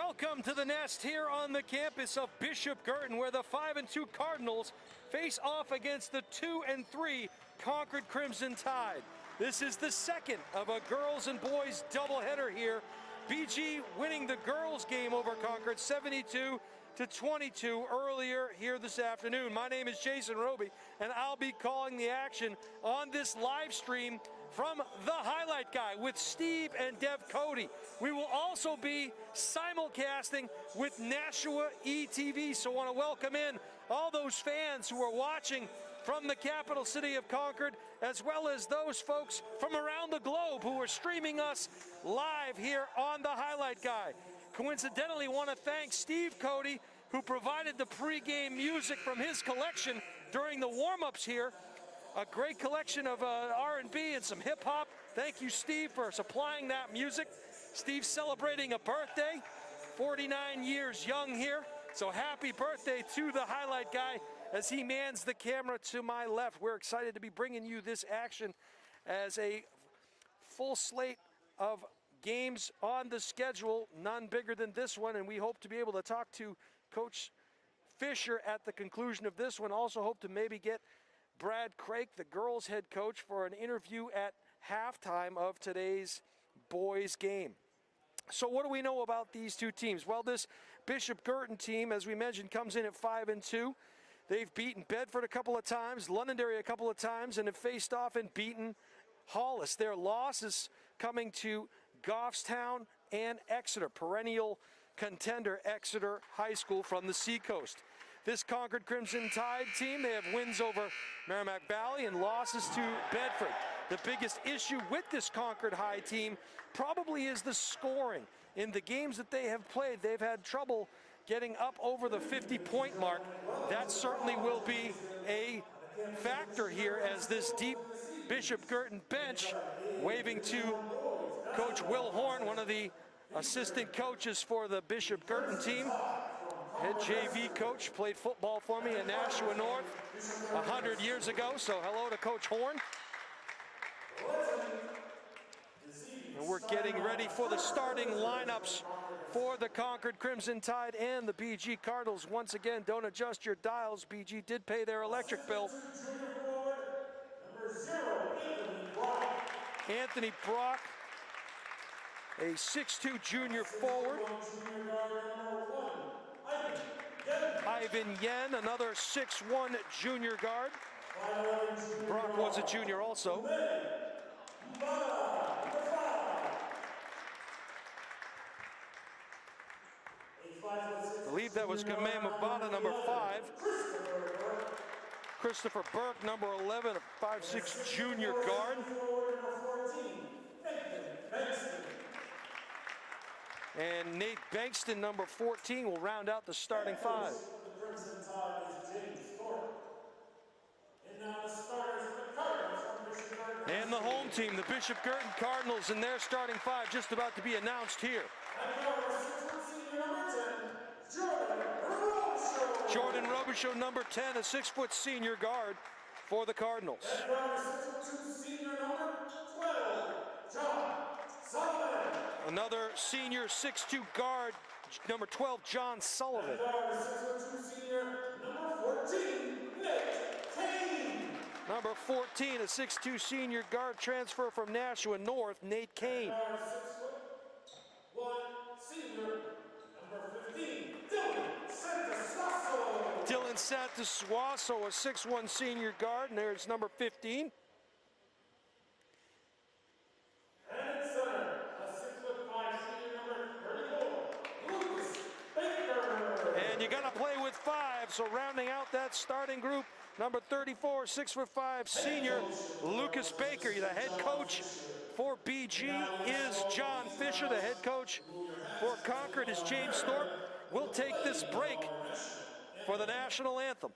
Welcome to the nest here on the campus of Bishop Guertin, where the 5-2 Cardinals face off against the 2-3 Concord Crimson Tide. This is the second of a girls and boys doubleheader here. BG winning the girls game over Concord 72-22 earlier here this afternoon. My name is Jason Roby, and I'll be calling the action on this live stream from the Highlight Guy with Steve and Dev Cody. We will also be simulcasting with NHIAA TV, so I want to welcome in all those fans who are watching from the capital city of Concord, as well as those folks from around the globe who are streaming us live here on the Highlight Guy. Coincidentally, want to thank Steve Cody, who provided the pregame music from his collection during the warm-ups here. A great collection of R&B and some hip-hop. Thank you, Steve, for supplying that music. Steve's celebrating a birthday, 49 years young here. So happy birthday to the Highlight Guy as he mans the camera to my left. We're excited to be bringing you this action as a full slate of games on the schedule, none bigger than this one, and we hope to be able to talk to Coach Fisher at the conclusion of this one. Also hope to maybe get Brad Craik, the girls' head coach, for an interview at halftime of today's boys' game. So what do we know about these two teams? Well, this Bishop Guertin team, as we mentioned, comes in at 5-2. They've beaten Bedford a couple of times, Londonderry a couple of times, and have faced off and beaten Hollis. Their loss is coming to Goffstown and Exeter, perennial contender Exeter High School from the Seacoast. This Concord Crimson Tide team, they have wins over Merrimack Valley and losses to Bedford. The biggest issue with this Concord High team probably is the scoring. In the games that they have played, they've had trouble getting up over the 50-point mark. That certainly will be a factor here as this deep Bishop Guertin bench, waving to Coach Will Horn, one of the assistant coaches for the Bishop Guertin team. Head JV coach, played football for me in Nashua North 100 years ago, so hello to Coach Horn. And we're getting ready for the starting lineups for the Concord Crimson Tide and the BG Cardinals. Once again, don't adjust your dials. BG did pay their electric bill. Anthony Brock, a 6'2" junior forward. Ivan Yen, another 6'1" junior guard. Brock was a junior also. I believe that was Kameh Mabata, number 5. Christopher Burke, number 11, a 5'6" junior guard. And Nate Bankston, number 14, will round out the starting 5. And the home team, the Bishop Guertin Cardinals, and their starting 5 just about to be announced here. Jordan Robichaud, number 10, a 6-foot senior guard for the Cardinals. Another senior 6'2" guard, number 12, John Sullivan. Number 14, a 6'2" senior guard transfer from Nashua North, Nate Kane. Dylan Santasuaso, a 6'1" senior guard, and there's number 15. And you got to play with 5, so rounding out that starting group, number 34, 6'5" senior Lucas Baker. The head coach for BG is John Fisher. The head coach for Concord is James Thorpe. We'll take this break for the national anthem.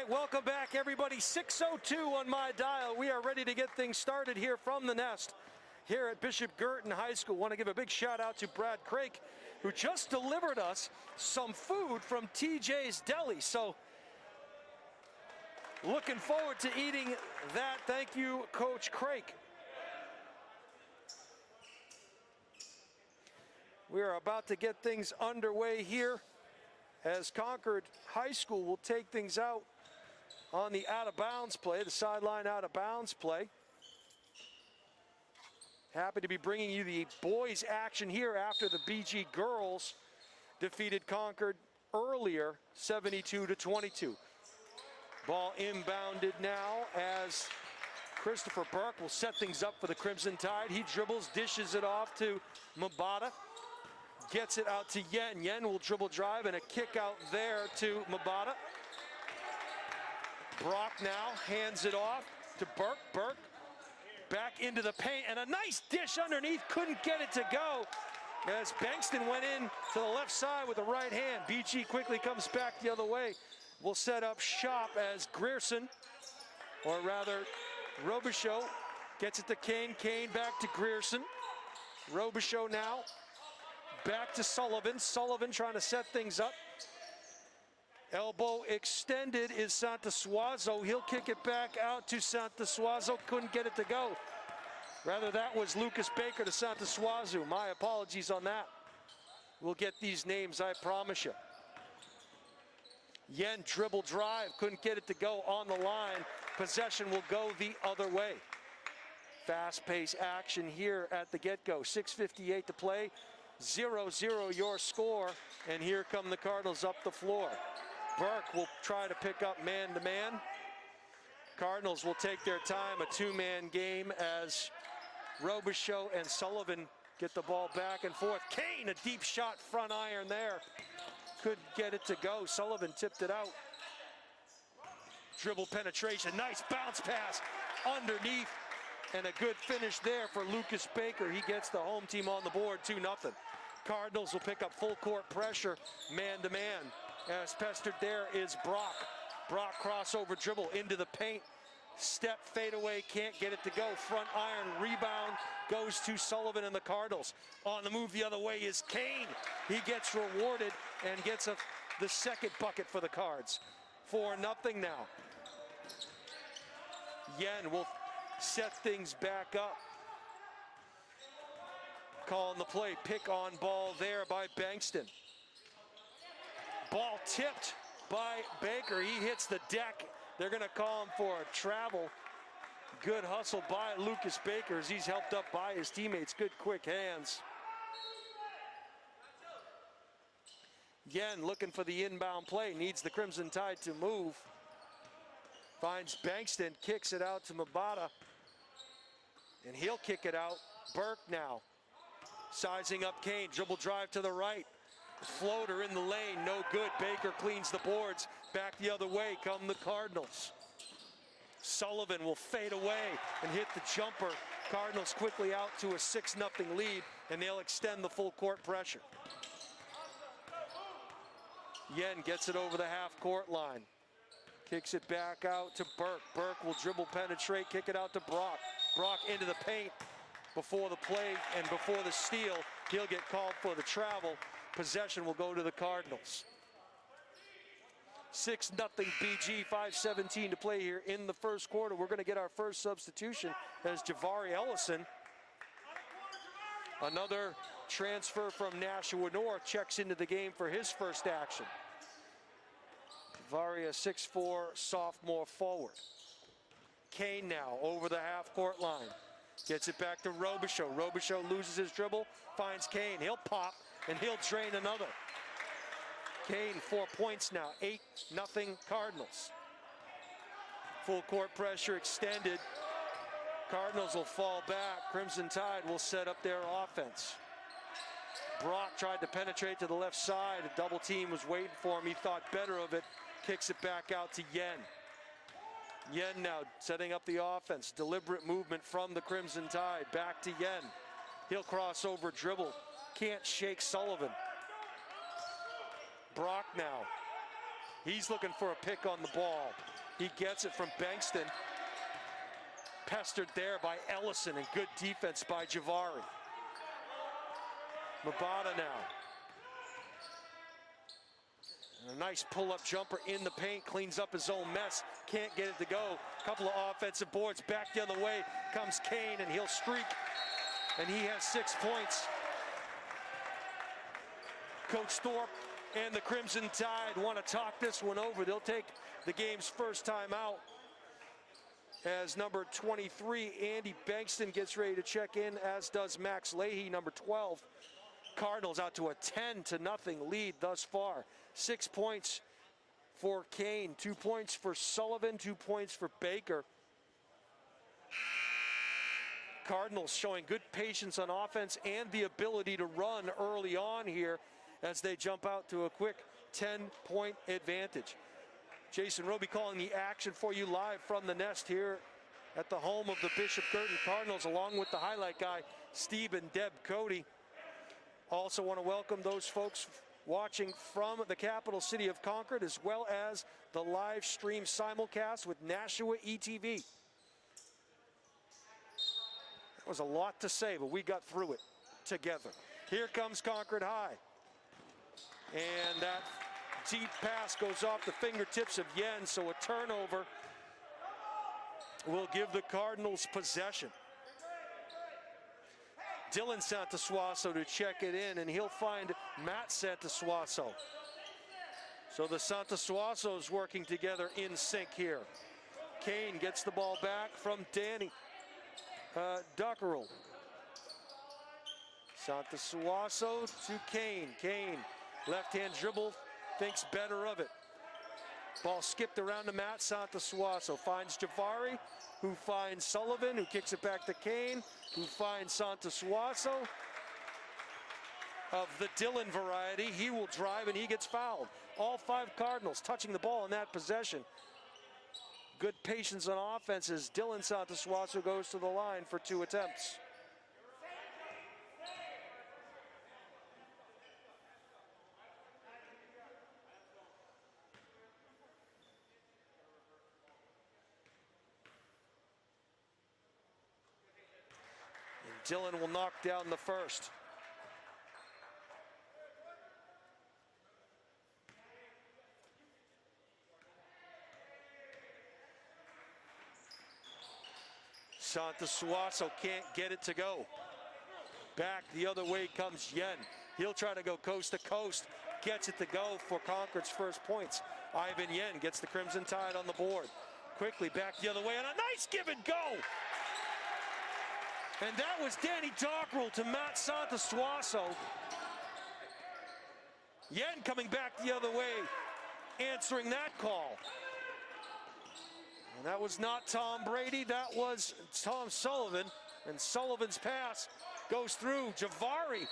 right, welcome back, everybody. 6:02 on my dial. We are ready to get things started here from the nest here at Bishop Guertin High School. Want to give a big shout out to Brad Craik, who just delivered us some food from TJ's Deli. So looking forward to eating that. Thank you, Coach Craik. We are about to get things underway here as Concord High School will take things out on the out-of-bounds play, the sideline out-of-bounds play. Happy to be bringing you the boys' action here after the BG girls defeated Concord earlier, 72-22. Ball inbounded now as Christopher Burke will set things up for the Crimson Tide. He dribbles, dishes it off to Mabata. Gets it out to Yen. Yen will dribble drive and a kick out there to Mabata. Brock now hands it off to Burke. Burke back into the paint and a nice dish underneath. Couldn't get it to go as Bankston went in to the left side with the right hand. BG quickly comes back the other way. We'll set up shop as Grierson, or rather Robichaud, gets it to Kane. Kane back to Grierson. Robichaud now back to Sullivan. Sullivan trying to set things up. Elbow extended is Santosuazo. He'll kick it back out to Santosuazo. Couldn't get it to go. Rather, that was Lucas Baker to Santosuazo. My apologies on that. We'll get these names, I promise you. Yen dribble drive. Couldn't get it to go on the line. Possession will go the other way. Fast-paced action here at the get-go. 6:58 to play. 0-0 your score, and here come the Cardinals up the floor. Burke will try to pick up man-to-man. Cardinals will take their time, a two-man game as Robichaud and Sullivan get the ball back and forth. Kane, a deep shot, front iron there. Couldn't get it to go. Sullivan tipped it out. Dribble penetration, nice bounce pass underneath. And a good finish there for Lucas Baker. He gets the home team on the board, 2-0. Cardinals will pick up full court pressure, man-to-man. As pestered there is Brock. Brock crossover dribble into the paint. Step, fade away, can't get it to go. Front iron, rebound, goes to Sullivan and the Cardinals. On the move the other way is Kane. He gets rewarded and gets the second bucket for the Cards. 4-0 now. Yen will set things back up. Calling the play, pick on ball there by Bankston. Ball tipped by Baker. He hits the deck. They're gonna call him for a travel. Good hustle by Lucas Baker as he's helped up by his teammates. Good quick hands. Yen looking for the inbound play, needs the Crimson Tide to move. Finds Bankston, kicks it out to Mabata. And he'll kick it out. Burke now. Sizing up Kane, dribble drive to the right. Floater in the lane, no good. Baker cleans the boards. Back the other way come the Cardinals. Sullivan will fade away and hit the jumper. Cardinals quickly out to a 6-0 lead, and they'll extend the full court pressure. Yen gets it over the half-court line. Kicks it back out to Burke. Burke will dribble, penetrate, kick it out to Brock. Brock into the paint before the play and before the steal. He'll get called for the travel. Possession will go to the Cardinals. 6-0 BG, 5:17 to play here in the first quarter. We're going to get our first substitution as Javari Ellison, another transfer from Nashua North, checks into the game for his first action. Javari, a 6'4" sophomore forward. Kane now over the half-court line. Gets it back to Robichaud. Robichaud loses his dribble, finds Kane. He'll pop, and he'll drain another. Kane, 4 points now, 8-0 Cardinals. Full court pressure extended. Cardinals will fall back. Crimson Tide will set up their offense. Brock tried to penetrate to the left side. A double team was waiting for him. He thought better of it. Kicks it back out to Yen. Yen now setting up the offense. Deliberate movement from the Crimson Tide. Back to Yen. He'll cross over, dribble. Can't shake Sullivan. Brock now. He's looking for a pick on the ball. He gets it from Bankston. Pestered there by Ellison, and good defense by Javari. Mabata now. And a nice pull-up jumper in the paint, cleans up his own mess. Can't get it to go. Couple of offensive boards. Back the other way comes Kane, and he'll streak. And he has 6 points. Coach Thorpe and the Crimson Tide want to talk this one over. They'll take the game's first time out as number 23, Andy Bankston, gets ready to check in, as does Max Leahy, number 12. Cardinals out to a 10-0 lead thus far. 6 points for Kane, 2 points for Sullivan, 2 points for Baker. Cardinals showing good patience on offense and the ability to run early on here as they jump out to a quick 10-point advantage. Jason Roby calling the action for you live from the nest here at the home of the Bishop Guertin Cardinals, along with the highlight guy, Steve and Deb Cody. Also want to welcome those folks watching from the capital city of Concord, as well as the live stream simulcast with NHIAA ETV. That was a lot to say, but we got through it together. Here comes Concord High. And that deep pass goes off the fingertips of Yen, so a turnover will give the Cardinals possession. Dylan Santasuaso to check it in, and he'll find Matt Santasuaso. So the Santasuasos working together in sync here. Kane gets the ball back from Danny Dockerow. Santasuaso to Kane. Kane, left-hand dribble, thinks better of it. Ball skipped around to Matt Santasuaso. Finds Javari, who finds Sullivan, who kicks it back to Kane, who finds Santasuaso. Of the Dylan variety, he will drive and he gets fouled. All 5 Cardinals touching the ball in that possession. Good patience on offense as Dylan Santasuaso goes to the line for 2 attempts. Dylan will knock down the first. Santasuaso can't get it to go. Back the other way comes Yen. He'll try to go coast to coast. Gets it to go for Concord's first points. Ivan Yen gets the Crimson Tide on the board. Quickly back the other way, and a nice give and go. And that was Danny Dockerow to Matt Santasuaso. Yen coming back the other way, answering that call. And that was not Tom Brady, that was Tom Sullivan. And Sullivan's pass goes through. Javari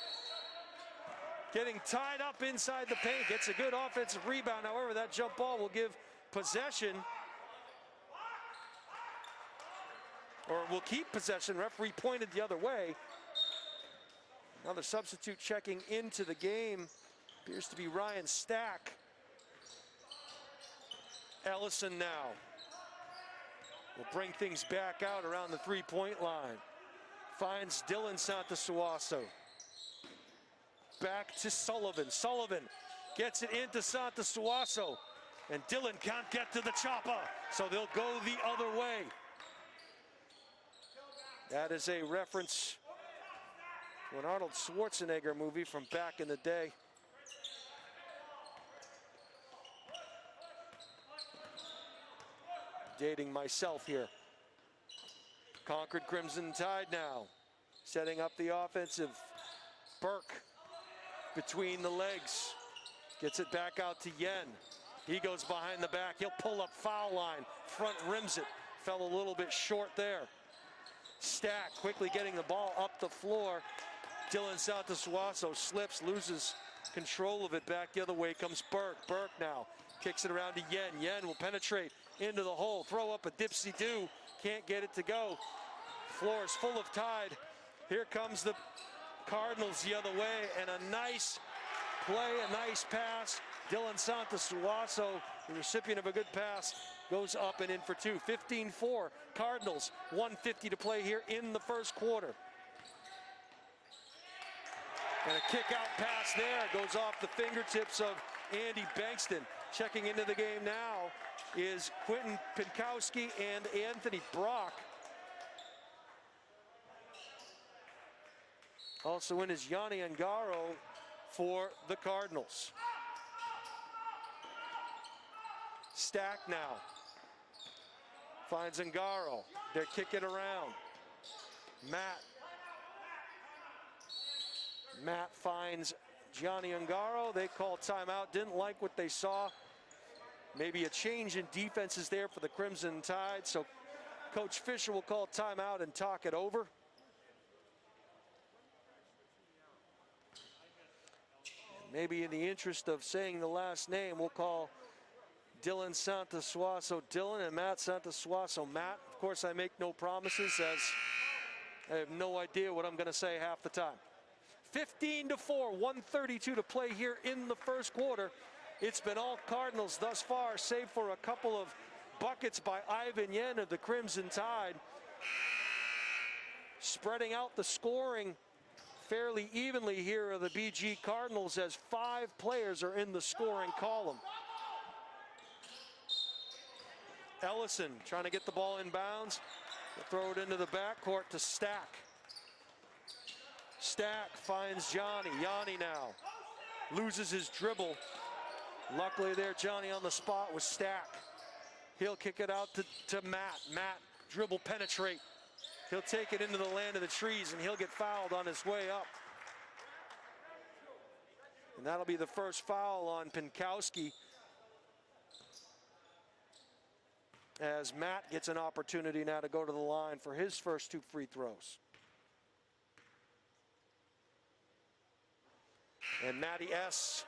getting tied up inside the paint, gets a good offensive rebound. However, that jump ball will give possession, or will keep possession. Referee pointed the other way. Another substitute checking into the game appears to be Ryan Stack. Ellison now will bring things back out around the 3-point line. Finds Dylan Santasuaso. Back to Sullivan. Sullivan gets it into Santasuaso, and Dylan can't get to the chopper, so they'll go the other way. That is a reference to an Arnold Schwarzenegger movie from back in the day. Dating myself here. Concord Crimson Tide now setting up the offensive. Burke between the legs. Gets it back out to Yen. He goes behind the back. He'll pull up foul line. Front rims it. Fell a little bit short there. Stack quickly getting the ball up the floor. Dylan Santasuaso slips, loses control of it. Back the other way comes Burke. Burke now kicks it around to Yen. Yen will penetrate into the hole. Throw up a dipsy-do. Can't get it to go. Floor is full of Tide. Here comes the Cardinals the other way, and a nice play, a nice pass. Dylan Santasuaso, the recipient of a good pass, goes up and in for two. 15-4, Cardinals, 1:50 to play here in the first quarter. And a kick-out pass there goes off the fingertips of Andy Bankston. Checking into the game now is Quentin Pinkowski and Anthony Brock. Also in is Yanni Ungaro for the Cardinals. Stack now. Finds Ungaro. They're kicking around. Matt finds Gianni Ungaro. They call timeout. Didn't like what they saw. Maybe a change in defenses there for the Crimson Tide. So Coach Fisher will call timeout and talk it over. Maybe in the interest of saying the last name, we'll call Dylan Santasuaso Dylan and Matt Santasuaso Matt. Of course, I make no promises, as I have no idea what I'm going to say half the time. 15-4, 1:32 to play here in the first quarter. It's been all Cardinals thus far, save for a couple of buckets by Ivan Yen of the Crimson Tide. Spreading out the scoring fairly evenly here are the BG Cardinals, as 5 players are in the scoring column. Ellison trying to get the ball in bounds. Throw it into the backcourt to Stack. Stack finds Johnny. Yanni now loses his dribble. Luckily there, Johnny on the spot with Stack. He'll kick it out to Matt. Matt, dribble penetrate. He'll take it into the land of the trees, and he'll get fouled on his way up. And that'll be the first foul on Pinkowski, as Matt gets an opportunity now to go to the line for his first 2 free throws. And Matty S.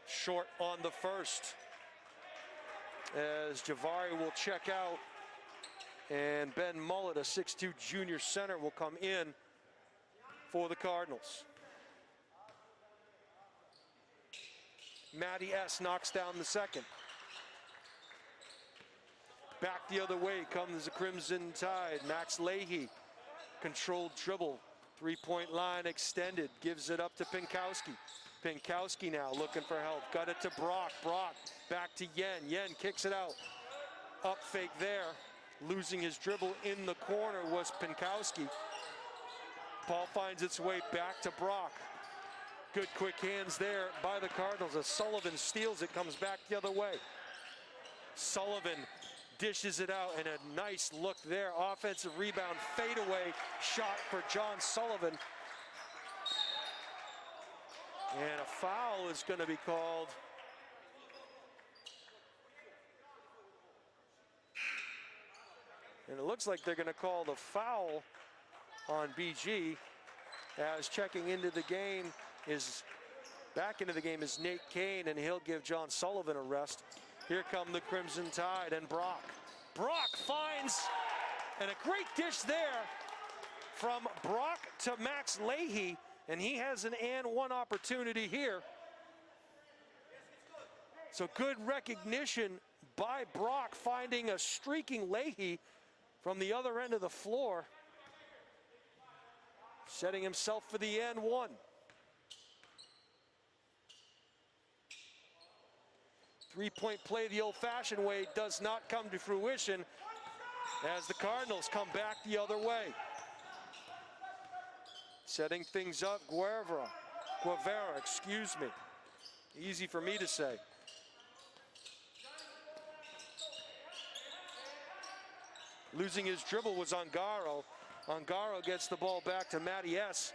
short on the first, as Javari will check out, and Ben Mullett, a 6'2" junior center, will come in for the Cardinals. Matty S. knocks down the second. Back the other way comes the Crimson Tide. Max Leahy, controlled dribble, 3-point line extended, gives it up to Pinkowski. Pinkowski now looking for help, got it to Brock. Brock back to Yen. Yen kicks it out. Up fake there. Losing his dribble in the corner was Pinkowski. Ball finds its way back to Brock. Good quick hands there by the Cardinals as Sullivan steals it, comes back the other way. Sullivan dishes it out, and a nice look there. Offensive rebound, fadeaway shot for John Sullivan. And a foul is going to be called. And it looks like they're going to call the foul on BG, as checking into the game is, back into the game is Nate Kane, and he'll give John Sullivan a rest. Here come the Crimson Tide and Brock. Brock finds, and a great dish there from Brock to Max Leahy, and he has an and one opportunity here. So good recognition by Brock, finding a streaking Leahy from the other end of the floor, setting himself for the and one. Three-point play the old-fashioned way does not come to fruition, as the Cardinals come back the other way. Setting things up, Guevara, excuse me. Easy for me to say. Losing his dribble was Ungaro. Ungaro gets the ball back to Matty S.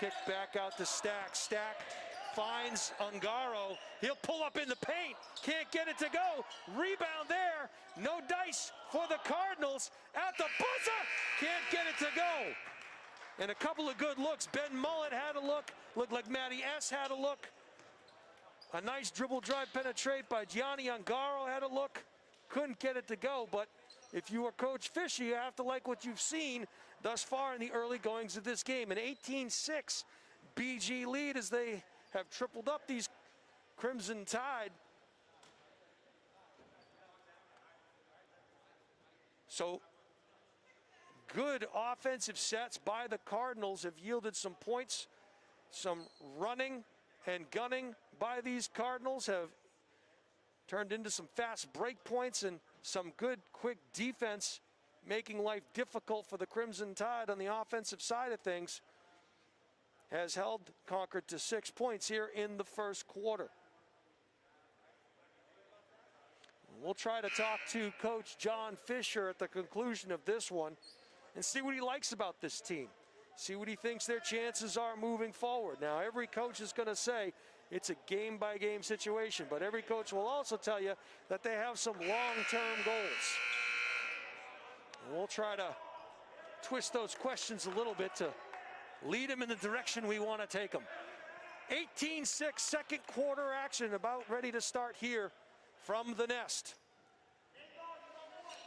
Kick back out to Stack. Stack finds Ungaro. He'll pull up in the paint. Can't get it to go. Rebound there. No dice for the Cardinals at the buzzer. Can't get it to go. And a couple of good looks. Ben Mullett had a look. Looked like Matty S. had a look. A nice dribble drive penetrate by Gianni Ungaro had a look. Couldn't get it to go, but if you are Coach Fisher, you have to like what you've seen thus far in the early goings of this game. An 18-6 BG lead as they have tripled up these Crimson Tide. So good offensive sets by the Cardinals have yielded some points. Some running and gunning by these Cardinals have turned into some fast break points, and some good quick defense, making life difficult for the Crimson Tide on the offensive side of things, has held Concord to 6 points here in the first quarter. We'll try to talk to Coach John Fisher at the conclusion of this one and see what he likes about this team. See what he thinks their chances are moving forward. Now, every coach is going to say it's a game-by-game situation, but every coach will also tell you that they have some long-term goals. And we'll try to twist those questions a little bit to lead them in the direction we want to take them. 18-6 second quarter action about ready to start here from the nest.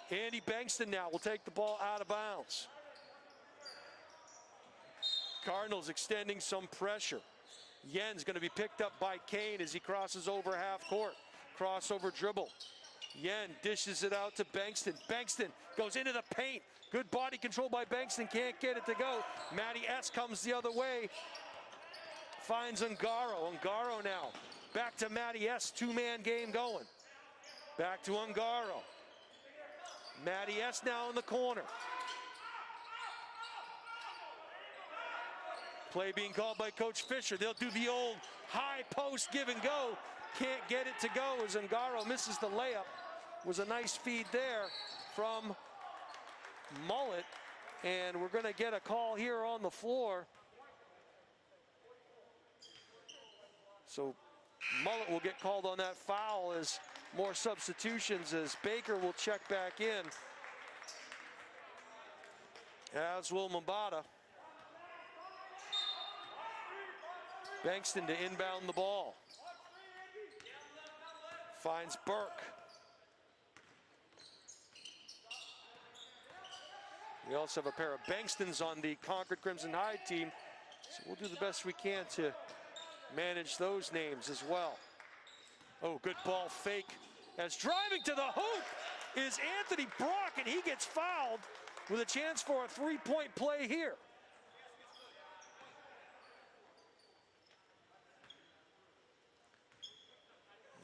Andy Bankston now will take the ball out of bounds. Cardinals extending some pressure. Yen's going to be picked up by Kane as he crosses over half court. Crossover dribble. Yen dishes it out to Bankston. Bankston goes into the paint. Good body control by Bankston. Can't get it to go. Matty S comes the other way. Finds Ungaro. Ungaro now. Back to Matty S. Two-man game going. Back to Ungaro. Matty S. now in the corner. Play being called by Coach Fisher. They'll do the old high post give and go. Can't get it to go as Ungaro misses the layup. Was a nice feed there from Mullet. And we're going to get a call here on the floor. So Mullet will get called on that foul as more substitutions as Baker will check back in. As will Mabata. Bankston to inbound the ball. Finds Burke. We also have a pair of Bankstons on the Concord Crimson Tide team, so we'll do the best we can to manage those names as well. Oh, good ball fake. As driving to the hoop is Anthony Brock, and he gets fouled with a chance for a three-point play here.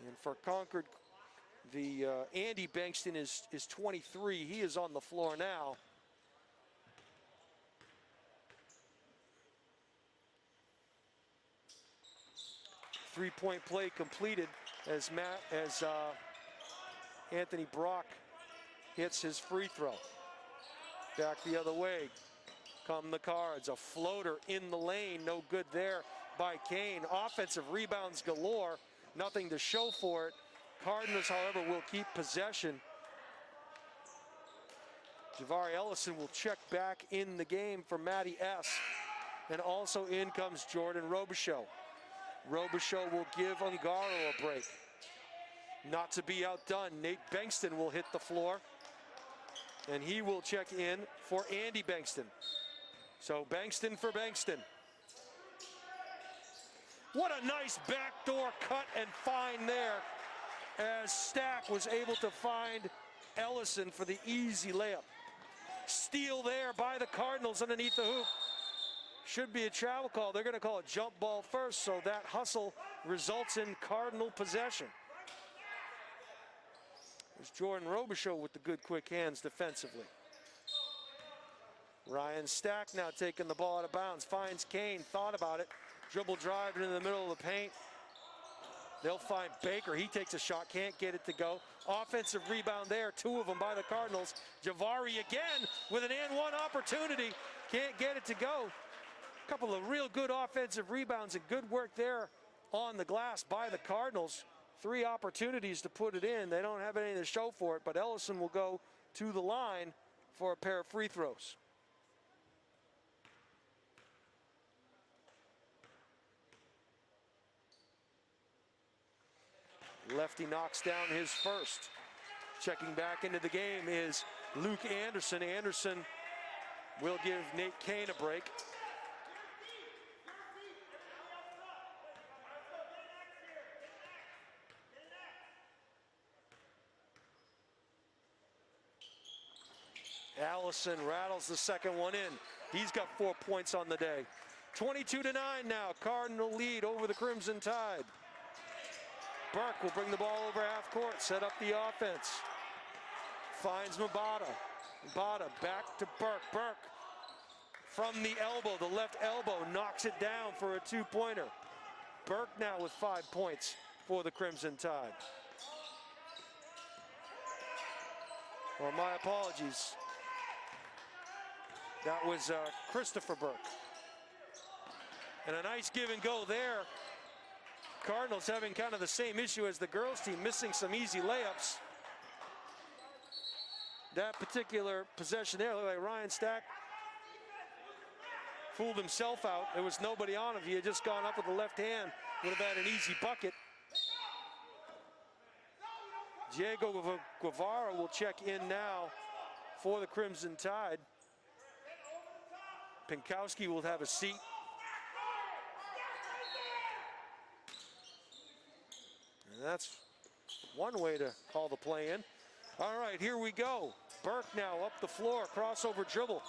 And for Concord, the Andy Bankston is 23. He is on the floor now. Three-point play completed as Anthony Brock hits his free throw. Back the other way come the Cards. A floater in the lane, no good there by Kane. Offensive rebounds galore. Nothing to show for it. Cardinals, however, will keep possession. Javari Ellison will check back in the game for Matty S. And also in comes Jordan Robichaux. Robichaux will give Ungaro a break. Not to be outdone, Nate Bankston will hit the floor. And he will check in for Andy Bankston. So Bankston for Bankston. What a nice backdoor cut and find there as Stack was able to find Ellison for the easy layup. Steal there by the Cardinals underneath the hoop. Should be a travel call. They're going to call a jump ball first, so that hustle results in Cardinal possession. There's Jordan Robichaux with the good quick hands defensively. Ryan Stack now taking the ball out of bounds. Finds Kane, thought about it. Dribble drive into the middle of the paint. They'll find Baker. He takes a shot, can't get it to go. Offensive rebound there, two of them by the Cardinals. Javari again with an and one opportunity. Can't get it to go. A couple of real good offensive rebounds and good work there on the glass by the Cardinals. Three opportunities to put it in. They don't have anything to show for it, but Ellison will go to the line for a pair of free throws. Lefty knocks down his first. Checking back into the game is Luke Anderson. Anderson will give Nate Kane a break. Allison rattles the second one in. He's got 4 points on the day. 22-9 now. Cardinal lead over the Crimson Tide. Burke will bring the ball over half court, set up the offense. Finds Mabata. Mabata back to Burke. Burke from the elbow, the left elbow, knocks it down for a two-pointer. Burke now with 5 points for the Crimson Tide. Or my apologies. That was Christopher Burke. And a nice give and go there. Cardinals having kind of the same issue as the girls team, missing some easy layups. That particular possession there, looked like Ryan Stack fooled himself out. There was nobody on him. If he had just gone up with the left hand, would have had an easy bucket. Diego Guevara will check in now for the Crimson Tide. Pinkowski will have a seat. And that's one way to call the play in. All right, here we go. Burke now up the floor, crossover dribble.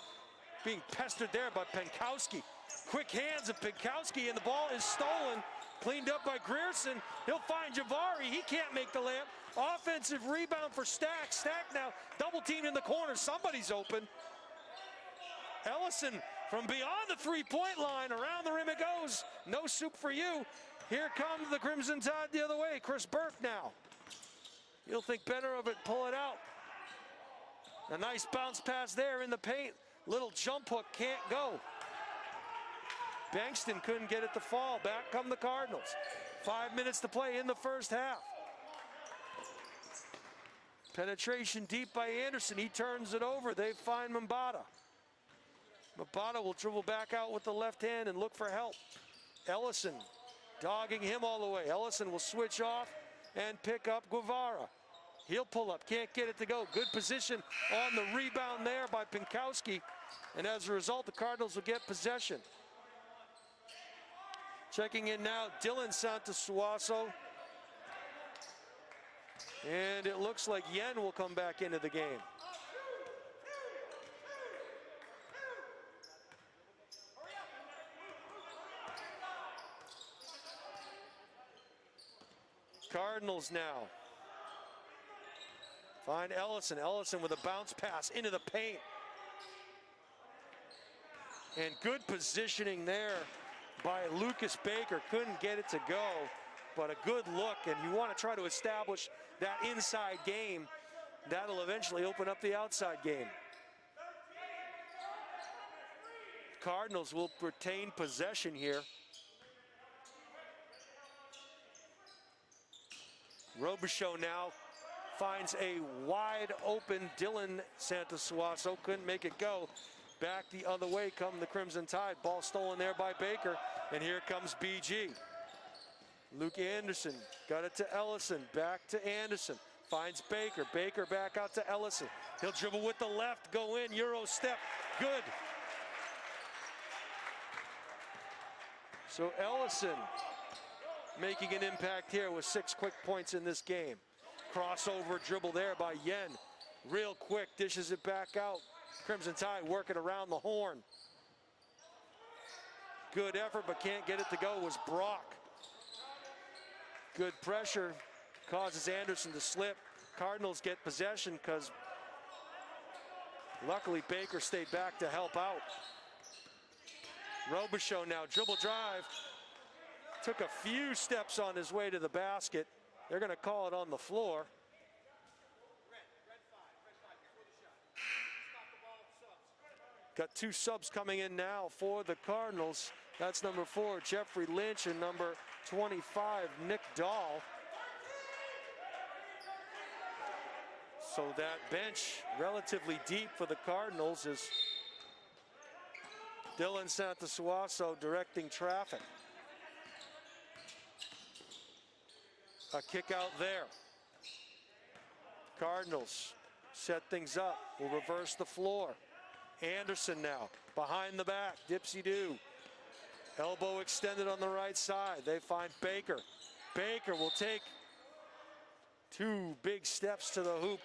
Being pestered there by Pinkowski. Quick hands of Pinkowski, and the ball is stolen. Cleaned up by Guertin. He'll find Javari. He can't make the layup. Offensive rebound for Stack. Stack now double teamed in the corner. Somebody's open. Ellison from beyond the three-point line. Around the rim it goes. No soup for you. Here comes the Crimson Tide the other way. Chris Burke now. You'll think better of it. Pull it out. A nice bounce pass there in the paint. Little jump hook can't go. Bankston couldn't get it to fall. Back come the Cardinals. 5 minutes to play in the first half. Penetration deep by Anderson. He turns it over. They find Mabata. Mabata will dribble back out with the left hand and look for help. Ellison dogging him all the way. Ellison will switch off and pick up Guevara. He'll pull up, can't get it to go. Good position on the rebound there by Pinkowski. And as a result, the Cardinals will get possession. Checking in now, Dylan Santasuaso. And it looks like Yen will come back into the game. Cardinals now. Find Ellison. Ellison with a bounce pass into the paint. And good positioning there by Lucas Baker. Couldn't get it to go, but a good look. And you want to try to establish that inside game. That'll eventually open up the outside game. Cardinals will retain possession here. Robichaux now finds a wide open Dylan Santasuaso. Couldn't make it go. Back the other way come the Crimson Tide. Ball stolen there by Baker. And here comes BG. Luke Anderson got it to Ellison. Back to Anderson. Finds Baker. Baker back out to Ellison. He'll dribble with the left. Go in. Euro step. Good. So Ellison making an impact here with 6 quick points in this game. Crossover dribble there by Yen. Real quick, dishes it back out. Crimson Tide working around the horn. Good effort, but can't get it to go was Brock. Good pressure causes Anderson to slip. Cardinals get possession because luckily Baker stayed back to help out. Robichaux now, dribble drive. Took a few steps on his way to the basket. They're going to call it on the floor. Got 2 subs coming in now for the Cardinals. That's number 4, Jeffrey Lynch, and number 25, Nick Dahl. So that bench relatively deep for the Cardinals is Dylan Santasuaso directing traffic. A kick out there. Cardinals set things up. Will reverse the floor. Anderson now behind the back. Dipsy-do. Elbow extended on the right side. They find Baker. Baker will take 2 big steps to the hoop.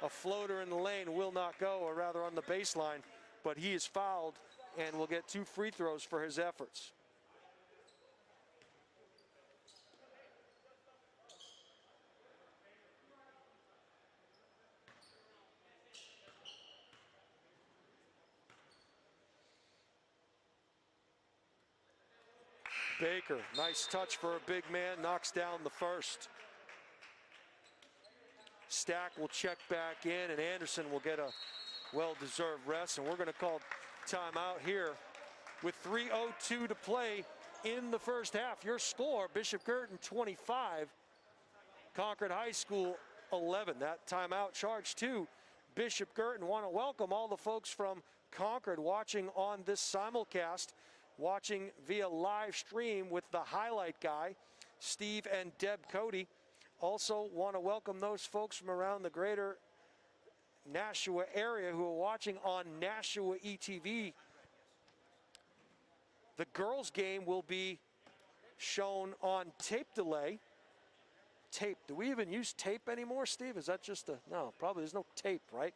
A floater in the lane will not go, or rather on the baseline, but he is fouled and will get 2 free throws for his efforts. Baker, nice touch for a big man, knocks down the first. Stack will check back in, and Anderson will get a well-deserved rest, and we're going to call timeout here with 3:02 to play in the first half. Your score, Bishop Guertin 25, Concord High School 11. That timeout charged to Bishop Guertin. Want to welcome all the folks from Concord watching on this simulcast, watching via live stream with the highlight guy, Steve and Deb Cody. Also want to welcome those folks from around the greater Nashua area who are watching on Nashua ETV. The girls' game will be shown on tape delay. Tape, do we even use tape anymore, Steve? Is that just a, no, probably there's no tape, right?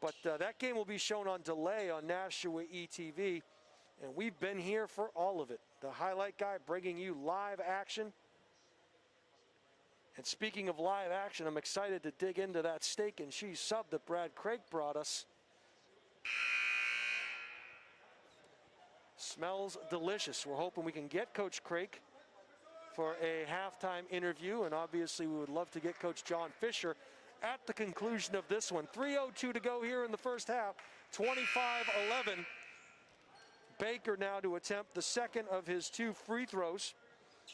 But that game will be shown on delay on Nashua ETV. And we've been here for all of it. The highlight guy bringing you live action. And speaking of live action, I'm excited to dig into that steak and cheese sub that Brad Craig brought us. Smells delicious. We're hoping we can get Coach Craig for a halftime interview, and obviously we would love to get Coach John Fisher at the conclusion of this one. 3:02 to go here in the first half, 25-11. Baker now to attempt the second of his 2 free throws.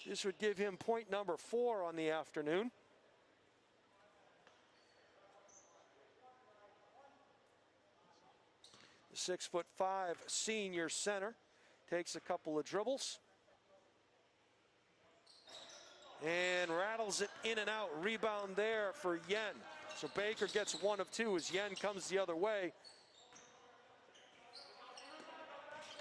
This would give him point number 4 on the afternoon. The 6'5" senior center takes a couple of dribbles and rattles it in and out. Rebound there for Yen. So Baker gets 1 of 2 as Yen comes the other way.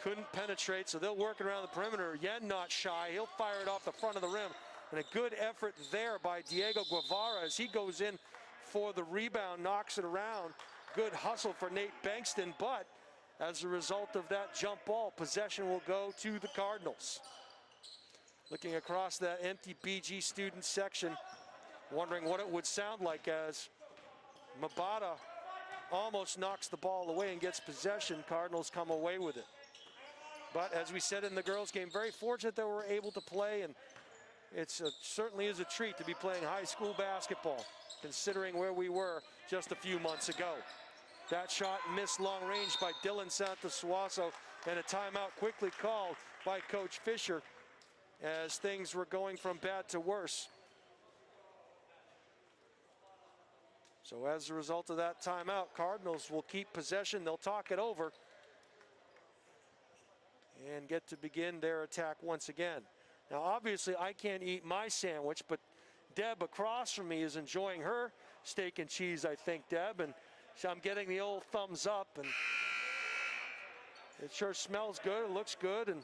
Couldn't penetrate, so they'll work around the perimeter. Yen not shy, he'll fire it off the front of the rim. And a good effort there by Diego Guevara as he goes in for the rebound, knocks it around. Good hustle for Nate Bankston, but as a result of that jump ball, possession will go to the Cardinals. Looking across that empty BG student section, wondering what it would sound like as Mabata almost knocks the ball away and gets possession. Cardinals come away with it. But as we said in the girls' game, very fortunate that we're able to play, and it certainly is a treat to be playing high school basketball, considering where we were just a few months ago. That shot missed long range by Dylan Santasuaso, and a timeout quickly called by Coach Fisher as things were going from bad to worse. So as a result of that timeout, Cardinals will keep possession. They'll talk it over and get to begin their attack once again. Now, obviously, I can't eat my sandwich, but Deb across from me is enjoying her steak and cheese, I think, Deb, and so I'm getting the old thumbs up, and it sure smells good, it looks good, and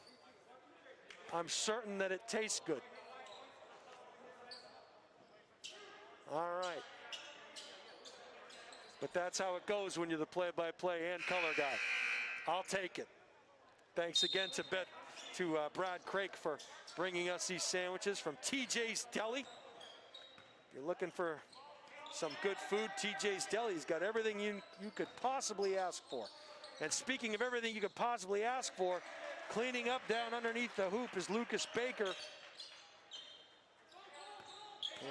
I'm certain that it tastes good. All right. But that's how it goes when you're the play-by-play and color guy. I'll take it. Thanks again to Brad Craig for bringing us these sandwiches from TJ's Deli. If you're looking for some good food, TJ's Deli's got everything you could possibly ask for. And speaking of everything you could possibly ask for, cleaning up down underneath the hoop is Lucas Baker.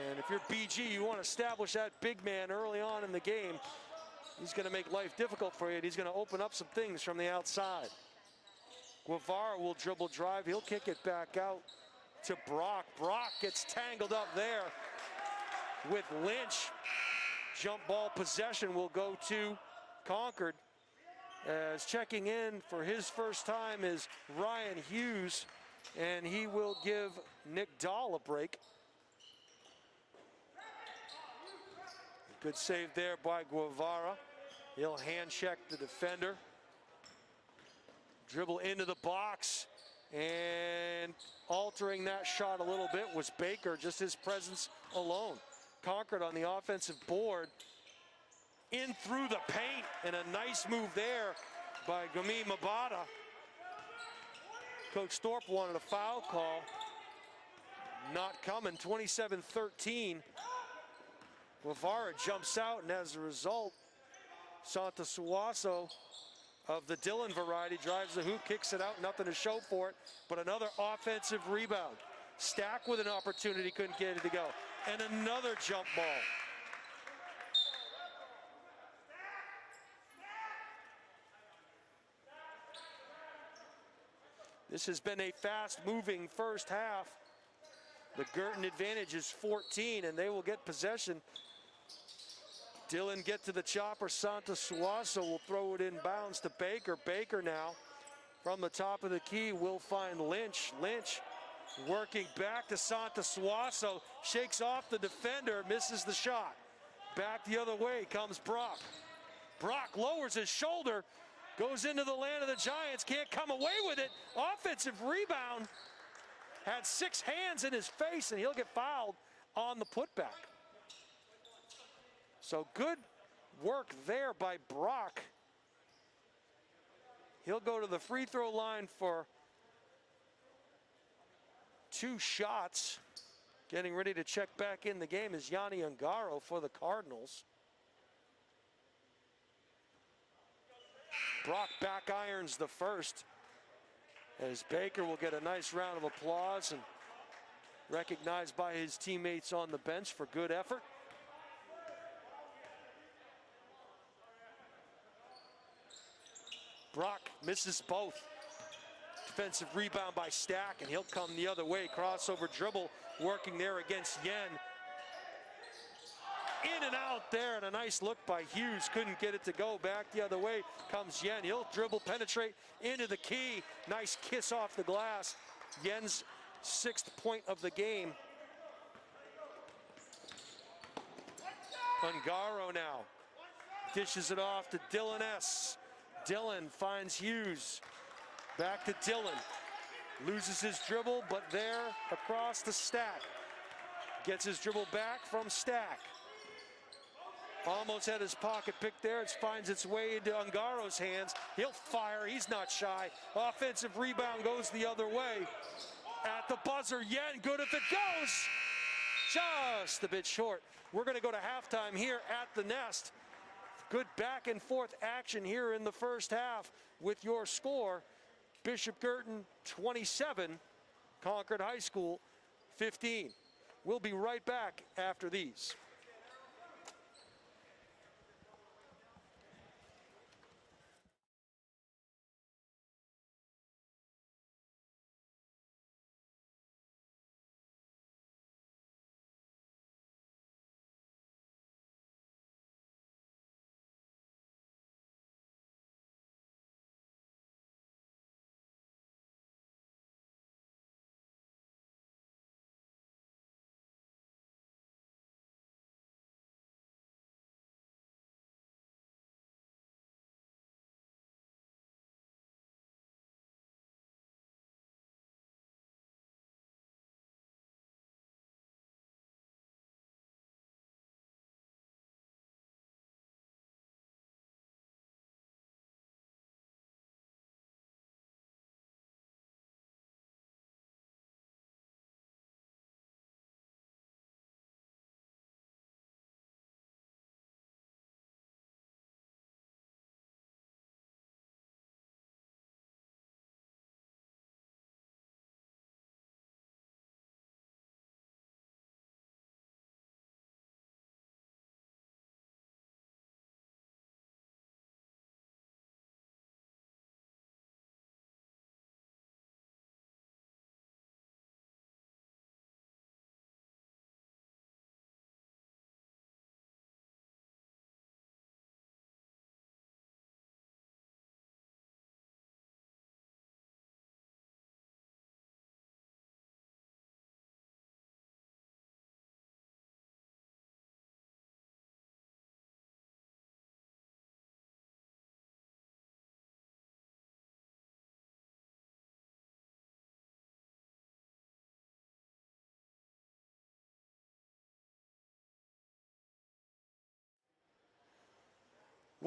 And if you're BG, you want to establish that big man early on in the game. He's going to make life difficult for you, and he's going to open up some things from the outside. Guevara will dribble drive. He'll kick it back out to Brock. Brock gets tangled up there with Lynch. Jump ball possession will go to Concord. As checking in for his first time is Ryan Hughes, and he will give Nick Dahl a break. Good save there by Guevara. He'll hand check the defender. Dribble into the box, and altering that shot a little bit was Baker, just his presence alone. Concord on the offensive board in through the paint, and a nice move there by Gami Mabata. Coach Thorpe wanted a foul call. Not coming. 27-13. Guevara jumps out, and as a result, Santa Suaso of the Dillon variety drives the hoop, kicks it out, nothing to show for it, but another offensive rebound. Stack with an opportunity, couldn't get it to go. And another jump ball. This has been a fast-moving first half. The Guertin advantage is 14, and they will get possession. Dillon get to the chopper. Santa Suaso will throw it in bounds to Baker. Baker now from the top of the key will find Lynch. Lynch working back to Santa Suaso. Shakes off the defender, misses the shot. Back the other way comes Brock. Brock lowers his shoulder, goes into the land of the Giants, can't come away with it. Offensive rebound. Had 6 hands in his face, and he'll get fouled on the putback. So good work there by Brock. He'll go to the free throw line for 2 shots. Getting ready to check back in the game is Yanni Ungaro for the Cardinals. Brock back irons the first, as Baker will get a nice round of applause and recognized by his teammates on the bench for good effort. Brock misses both. Defensive rebound by Stack, and he'll come the other way. Crossover dribble working there against Yen. In and out there, and a nice look by Hughes. Couldn't get it to go. Back the other way comes Yen. He'll dribble, penetrate into the key. Nice kiss off the glass. Yen's 6th point of the game. Ungaro now dishes it off to Dillon S. Dillon finds Hughes. Back to Dillon. Loses his dribble, but there across the Stack. Gets his dribble back from Stack. Almost had his pocket pick there. It finds its way into Ungaro's hands. He'll fire. He's not shy. Offensive rebound goes the other way. At the buzzer, Yen, good if it goes. Just a bit short. We're going to go to halftime here at the Nest. Good back and forth action here in the first half with your score. Bishop Guertin 27, Concord High School 15. We'll be right back after these.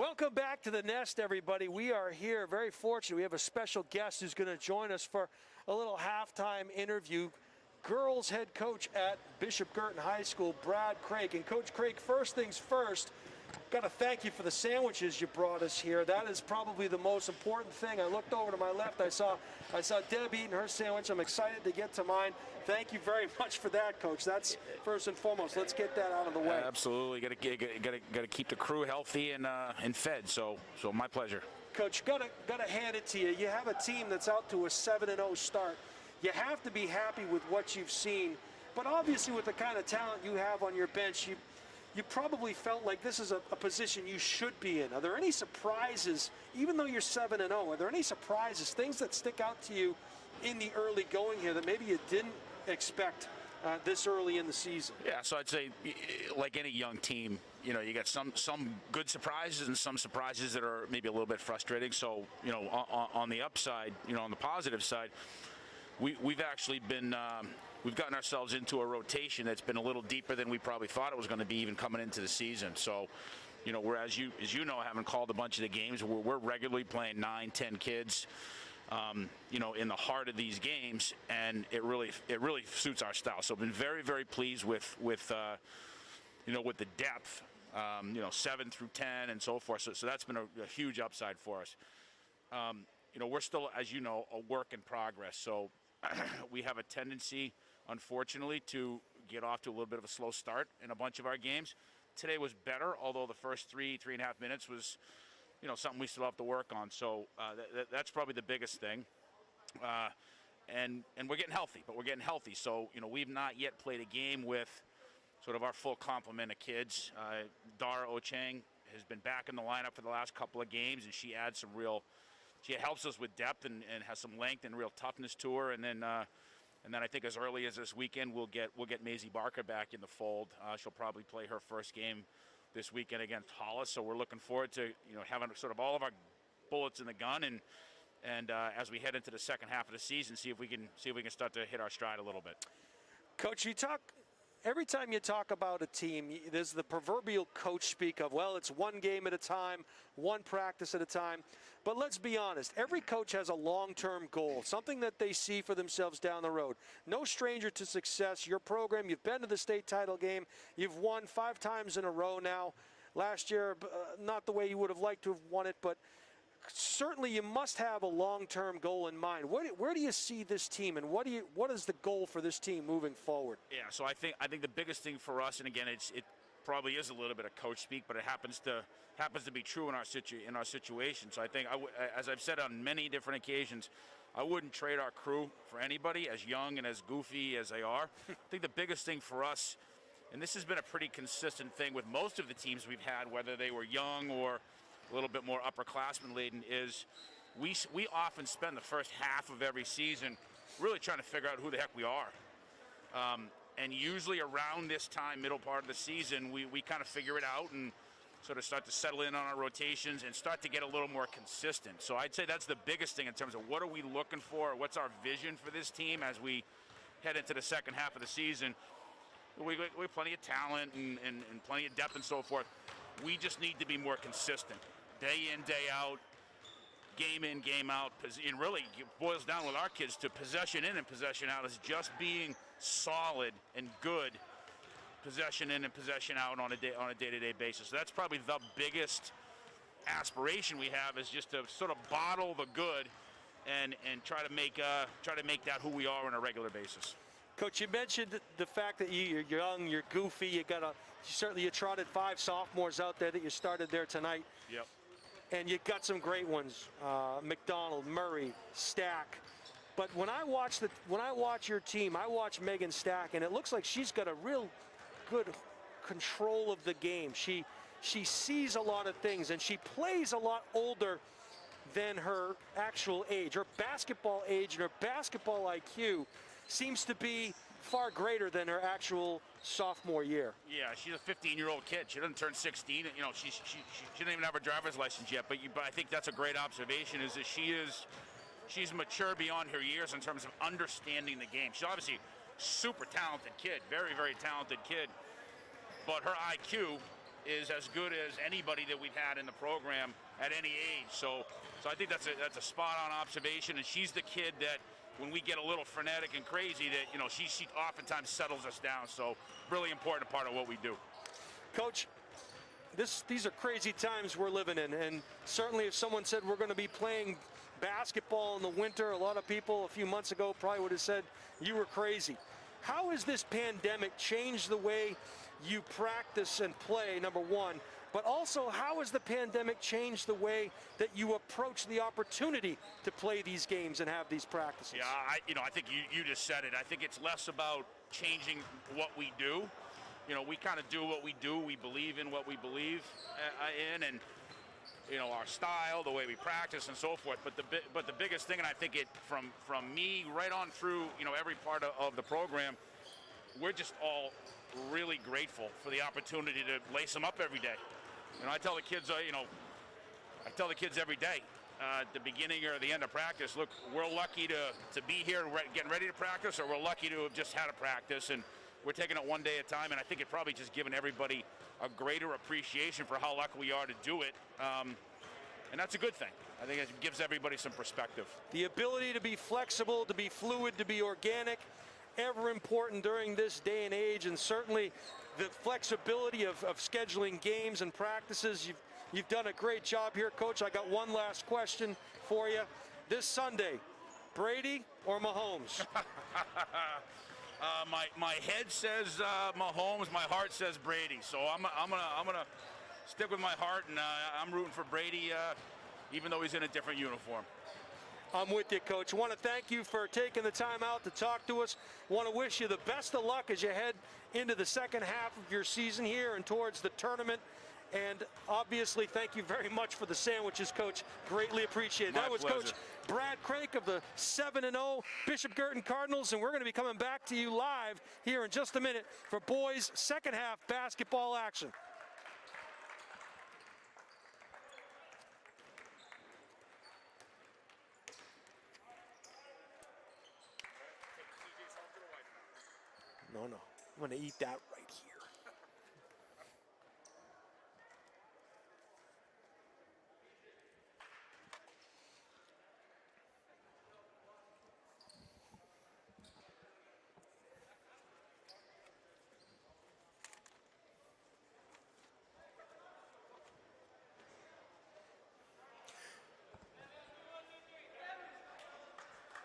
Welcome back to the Nest, everybody. We are here, very fortunate. We have a special guest who's going to join us for a little halftime interview. Girls head coach at Bishop Guertin High School, Brad Craig. And Coach Craig, first things first, got to thank you for the sandwiches you brought us here. That is probably the most important thing. I looked over to my left. I saw Deb eating her sandwich. I'm excited to get to mine. Thank you very much for that, Coach. That's first and foremost. Let's get that out of the way. Absolutely. Got to keep the crew healthy and fed. So my pleasure. Coach, gotta hand it to you. You have a team that's out to a 7-0 start. You have to be happy with what you've seen, but obviously with the kind of talent you have on your bench, you probably felt like this is a position you should be in. Are there any surprises, even though you're 7-0, are there any surprises, things that stick out to you in the early going here that maybe you didn't expect this early in the season? Yeah, so I'd say, like any young team, you got some good surprises and some surprises that are maybe a little bit frustrating. So, on the upside, on the positive side, we've actually been we've gotten ourselves into a rotation that's been a little deeper than we probably thought it was going to be even coming into the season. So, we're, as you know, having called a bunch of the games, we're regularly playing 9-10 kids, in the heart of these games, and it really suits our style. So I've been very, very pleased with the depth, 7 through 10 and so forth. So that's been a huge upside for us. We're still, as you know, a work in progress. So we have a tendency, unfortunately, to get off to a little bit of a slow start in a bunch of our games. Today was better, although the first 3.5 minutes was, something we still have to work on. So that's probably the biggest thing. And we're getting healthy, So, we've not yet played a game with sort of our full complement of kids. Dara Ochang has been back in the lineup for the last couple of games, and she adds she helps us with depth and has some length and real toughness to her. And then I think as early as this weekend, we'll get Maisie Barker back in the fold. She'll probably play her first game this weekend against Hollis. So we're looking forward to having sort of all of our bullets in the gun, and as we head into the second half of the season, see if we can start to hit our stride a little bit. Coach, every time you talk about a team, there's the proverbial coach speak of, well, it's one game at a time, one practice at a time. But let's be honest, every coach has a long-term goal, something that they see for themselves down the road. No stranger to success. Your program, you've been to the state title game. You've won 5 times in a row now. Last year, not the way you would have liked to have won it, but certainly you must have a long-term goal in mind. Where do you see this team, and what is the goal for this team moving forward? Yeah, so I think the biggest thing for us, and again, it probably is a little bit of coach speak, but it happens to be true in our situation. So I think, as I've said on many different occasions, I wouldn't trade our crew for anybody, as young and as goofy as they are. I think the biggest thing for us, and this has been a pretty consistent thing with most of the teams we've had, whether they were young or a little bit more upperclassman laden, is we often spend the first half of every season really trying to figure out who the heck we are. And usually around this time, middle part of the season, we kind of figure it out and sort of start to settle in on our rotations and start to get a little more consistent. So I'd say that's the biggest thing in terms of what are we looking for, what's our vision for this team as we head into the second half of the season. We have plenty of talent and plenty of depth and so forth. We just need to be more consistent. Day in, day out, game in, game out. And really, it boils down with our kids to possession in and possession out is just being solid and good possession in and possession out on a day-to-day basis. So that's probably the biggest aspiration we have, is just to sort of bottle the good and try to make that who we are on a regular basis. Coach, you mentioned the fact that you're young, you're goofy. You trotted 5 sophomores out there that you started there tonight. Yep. And you got some great ones, McDonald, Murray, Stack. But when I watch your team, I watch Megan Stack, and it looks like she's got a real good control of the game. She sees a lot of things, and she plays a lot older than her actual age. Her basketball age and her basketball IQ seems to be far greater than her actual sophomore year. Yeah, she's a 15-year-old kid. She doesn't turn 16. She doesn't even have her driver's license yet. But I think that's a great observation, is that she's mature beyond her years in terms of understanding the game. She's obviously a super talented kid, very, very talented kid. But her IQ is as good as anybody that we've had in the program at any age. So I think that's a spot-on observation, and she's the kid that when we get a little frenetic and crazy, that she oftentimes settles us down. So really important part of what we do. Coach, these are crazy times we're living in, and certainly if someone said we're going to be playing basketball in the winter, a lot of people a few months ago probably would have said you were crazy. How has this pandemic changed the way you practice and play, number one, but also how has the pandemic changed the way that you approach the opportunity to play these games and have these practices? Yeah, I think you just said it. I think it's less about changing what we do. We kind of do what we do. We believe in what we believe in, and our style, the way we practice, and so forth. But the biggest thing, and I think it from me right on through every part of the program, we're just all really grateful for the opportunity to lace them up every day. I tell the kids, every day, at the beginning or the end of practice, look, we're lucky to be here getting ready to practice, or we're lucky to have just had a practice, and we're taking it one day at a time. And I think it probably just given everybody a greater appreciation for how lucky we are to do it. And that's a good thing. I think it gives everybody some perspective. The ability to be flexible, to be fluid, to be organic, ever important during this day and age, and certainly the flexibility of scheduling games and practices. You've done a great job here, Coach. I got one last question for you. This Sunday, Brady or Mahomes? My head says Mahomes, my heart says Brady. So I'm gonna stick with my heart, and I'm rooting for Brady, even though he's in a different uniform. I'm with you, Coach. I want to thank you for taking the time out to talk to us. I want to wish you the best of luck as you head into the second half of your season here and towards the tournament. And obviously, thank you very much for the sandwiches, Coach. Greatly appreciated. My that was pleasure. Coach Brad Crank of the 7-0 Bishop Guertin Cardinals, and we're going to be coming back to you live here in just a minute for boys' second half basketball action. No, I'm going to eat that right here.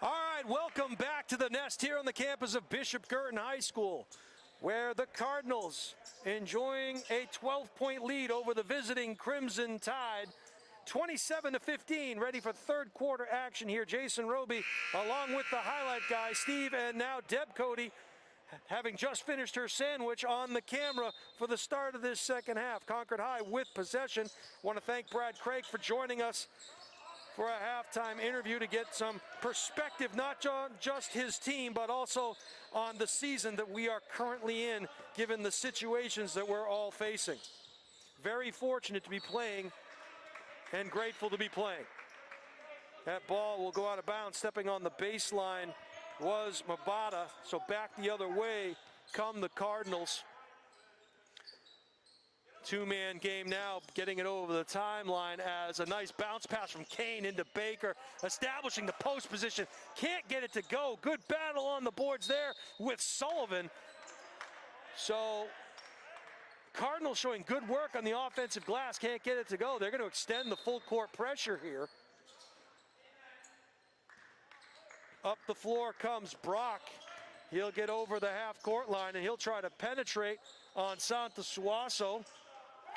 All right, welcome back to the nest here on the campus of Bishop Guertin High School, where the Cardinals enjoying a 12-point lead over the visiting Crimson Tide, 27-15, ready for third quarter action here. Jason Roby, along with the highlight guy, Steve, and now Deb Cody, having just finished her sandwich on the camera for the start of this second half. Concord High with possession. Want to thank Brad Craig for joining us for a halftime interview to get some perspective, not just his team, but also on the season that we are currently in, given the situations that we're all facing. Very fortunate to be playing and grateful to be playing. That ball will go out of bounds. Stepping on the baseline was Mabata, so back the other way come the Cardinals. Two-man game now, getting it over the timeline as a nice bounce pass from Kane into Baker, establishing the post position. Can't get it to go. Good battle on the boards there with Sullivan. So Cardinals showing good work on the offensive glass. Can't get it to go. They're going to extend the full court pressure here. Up the floor comes Brock. He'll get over the half-court line, and he'll try to penetrate on Santasuaso.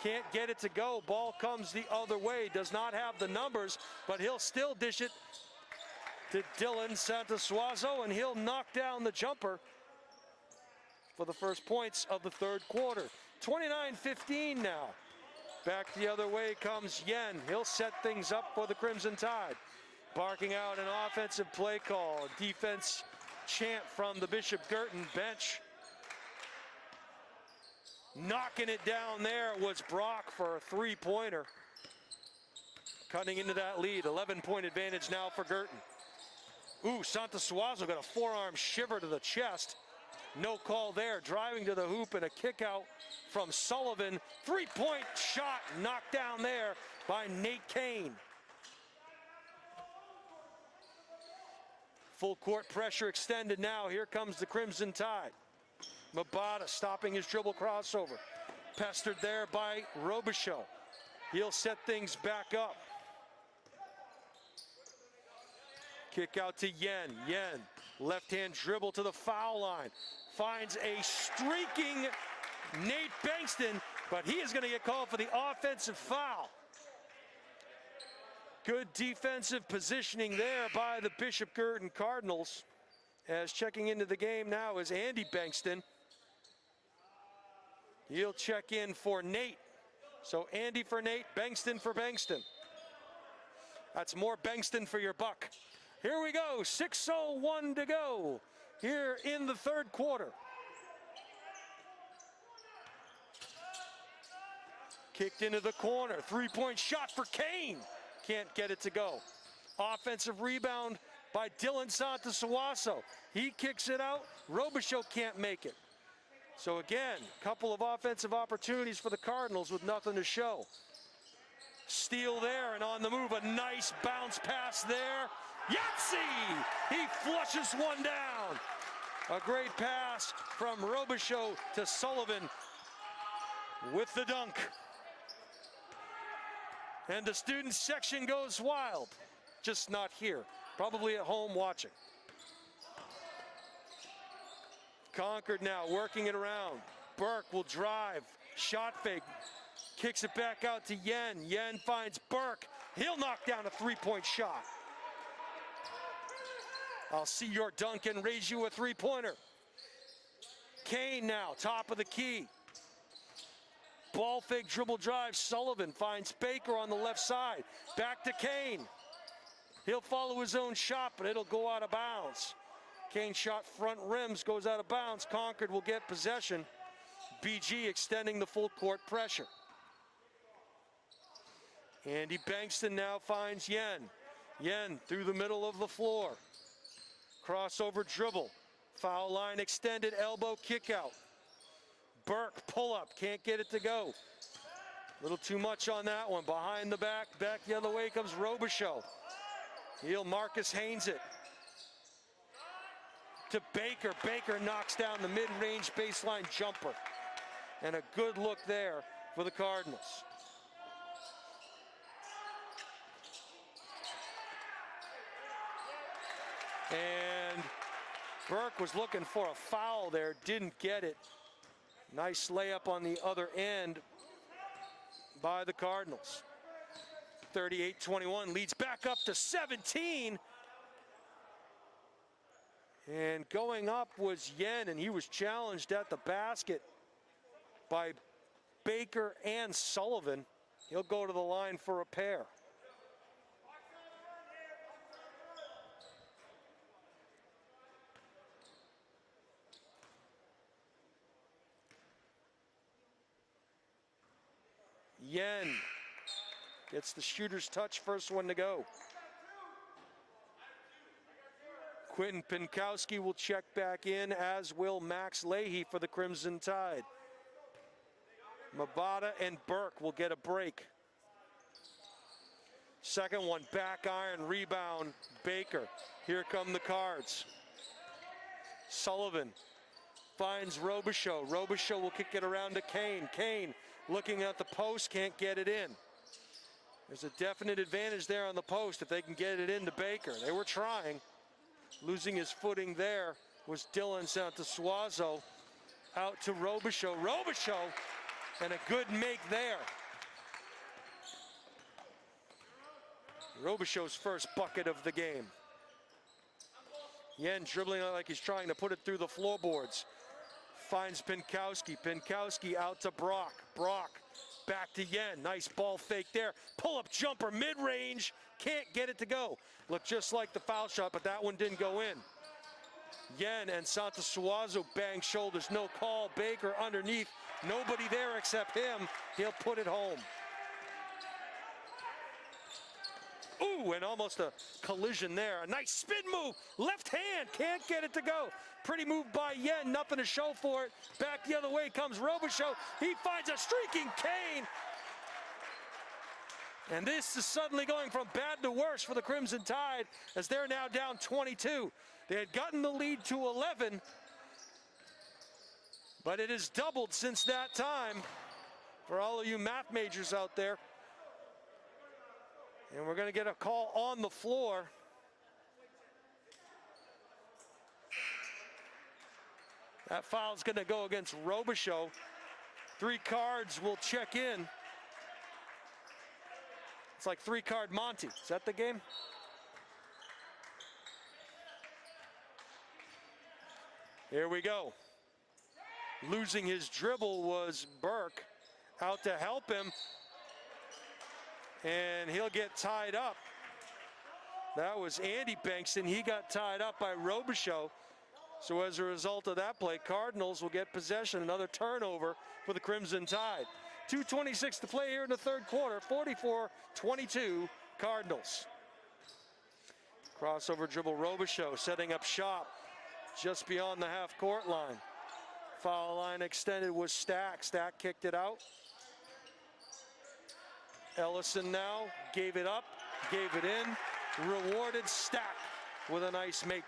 Can't get it to go. Ball comes the other way. Does not have the numbers, but he'll still dish it to Dylan Santasuaso, and he'll knock down the jumper for the first points of the third quarter. 29-15 now. Back the other way comes Yen. He'll set things up for the Crimson Tide. Barking out an offensive play call. Defense chant from the Bishop Guertin bench. Knocking it down there was Brock for a three-pointer. Cutting into that lead. 11-point advantage now for Guertin. Ooh, Santasuaso got a forearm shiver to the chest. No call there. Driving to the hoop and a kick out from Sullivan. Three-point shot knocked down there by Nate Kane. Full court pressure extended now. Here comes the Crimson Tide. Mabata stopping his dribble crossover. Pestered there by Robichaux. He'll set things back up. Kick out to Yen. Yen, left-hand dribble to the foul line. Finds a streaking Nate Bankston, but he is going to get called for the offensive foul. Good defensive positioning there by the Bishop Guertin Cardinals. As checking into the game now is Andy Bankston. He'll check in for Nate. So Andy for Nate, Bankston for Bankston. That's more Bankston for your buck. Here we go, 6:01 to go here in the third quarter. Kicked into the corner, three-point shot for Kane. Can't get it to go. Offensive rebound by Dylan Santasuaso. He kicks it out, Robichaux can't make it. So again, a couple of offensive opportunities for the Cardinals with nothing to show. Steal there and on the move, a nice bounce pass there. Yahtzee! He flushes one down. A great pass from Robichaux to Sullivan with the dunk. And the student section goes wild. Just not here. Probably at home watching. Concord now working it around. Burke will drive. Shot fake. Kicks it back out to Yen. Yen finds Burke. He'll knock down a three-point shot. I'll see your dunk and raise you a three-pointer. Kane now, top of the key. Ball fake, dribble drive. Sullivan finds Baker on the left side. Back to Kane. He'll follow his own shot, but it'll go out of bounds. Kane shot front rims, goes out of bounds. Concord will get possession. BG extending the full court pressure. Andy Bankston now finds Yen. Yen through the middle of the floor. Crossover dribble. Foul line extended, elbow kick out. Burke pull up, can't get it to go. A little too much on that one. Behind the back the other way comes Robichaux. He'll Marcus Haynes it. To Baker. Baker knocks down the mid-range baseline jumper. And a good look there for the Cardinals. And Burke was looking for a foul there, didn't get it. Nice layup on the other end by the Cardinals. 38-21, leads back up to 17. And going up was Yen, and he was challenged at the basket by Baker and Sullivan. He'll go to the line for a pair. Yen gets the shooter's touch, first one to go. Quentin Pinkowski will check back in, as will Max Leahy for the Crimson Tide. Mabata and Burke will get a break. Second one, back iron, rebound, Baker. Here come the Cards. Sullivan finds Robichaux. Robichaux will kick it around to Kane. Kane looking at the post, can't get it in. There's a definite advantage there on the post if they can get it into Baker. They were trying. Losing his footing there was Dylan Santasuaso. Out to Robichaux. Robichaux, and a good make there. Robichaux's first bucket of the game. Yen dribbling like he's trying to put it through the floorboards. Finds Pinkowski. Pinkowski out to Brock. Brock back to Yen. Nice ball fake there. Pull-up jumper, mid-range. Can't get it to go. Looked just like the foul shot, but that one didn't go in. Yen and Santasuaso bang shoulders. No call. Baker underneath. Nobody there except him. He'll put it home. Ooh, and almost a collision there. A nice spin move. Left hand, can't get it to go. Pretty move by Yen, nothing to show for it. Back the other way comes Robichaux. He finds a streaking Kane. And this is suddenly going from bad to worse for the Crimson Tide as they're now down 22. They had gotten the lead to 11, but it has doubled since that time for all of you math majors out there. And we're going to get a call on the floor. That foul is going to go against Robichaux. 3 cards will check in. It's like 3-card Monty. Is that the game? Here we go. Losing his dribble was Burke. Out to help him. And he'll get tied up. That was Andy Bankston. He got tied up by Robichaux. So as a result of that play, Cardinals will get possession. Another turnover for the Crimson Tide. 2:26 to play here in the third quarter. 44-22 Cardinals. Crossover dribble Robichaux setting up shop just beyond the half-court line. Foul line extended was Stack. Stack kicked it out. Ellison now gave it up, gave it in, rewarded Stack with a nice make.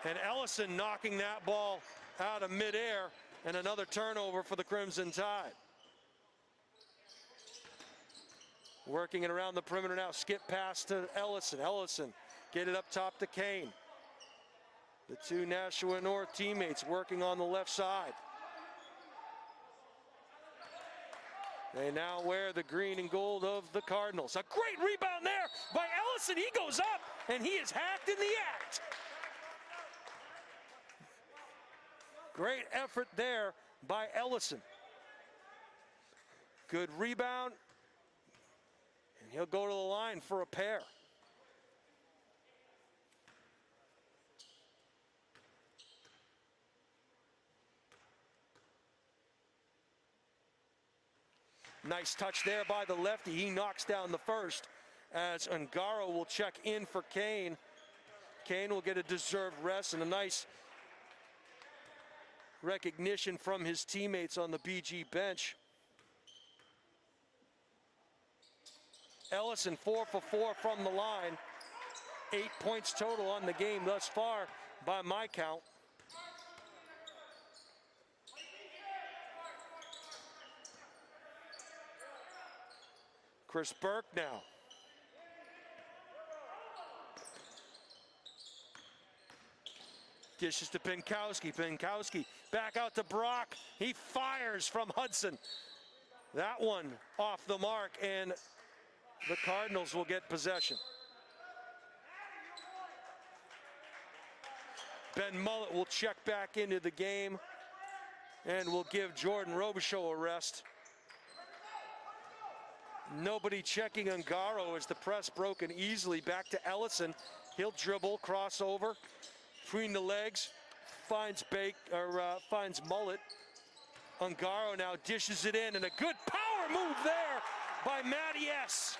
And Ellison knocking that ball out of midair, and another turnover for the Crimson Tide. Working it around the perimeter now, skip pass to Ellison. Ellison get it up top to Kane. The 2 Nashua North teammates working on the left side. They now wear the green and gold of the Cardinals. A great rebound there by Ellison. He goes up, and he is hacked in the act. Great effort there by Ellison. Good rebound. And he'll go to the line for a pair. Nice touch there by the lefty. He knocks down the first as Ungaro will check in for Kane. Kane will get a deserved rest and a nice recognition from his teammates on the BG bench. Ellison 4 for 4 from the line. 8 points total on the game thus far by my count. Chris Burke now. Dishes to Pinkowski. Pinkowski back out to Brock. He fires from Hudson. That one off the mark, and the Cardinals will get possession. Ben Mullet will check back into the game and will give Jordan Robichaux a rest. Nobody checking Ungaro as the press broken easily. Back to Ellison. He'll dribble, crossover between the legs, finds Mullet. Ungaro now dishes it in, and a good power move there by Matty S.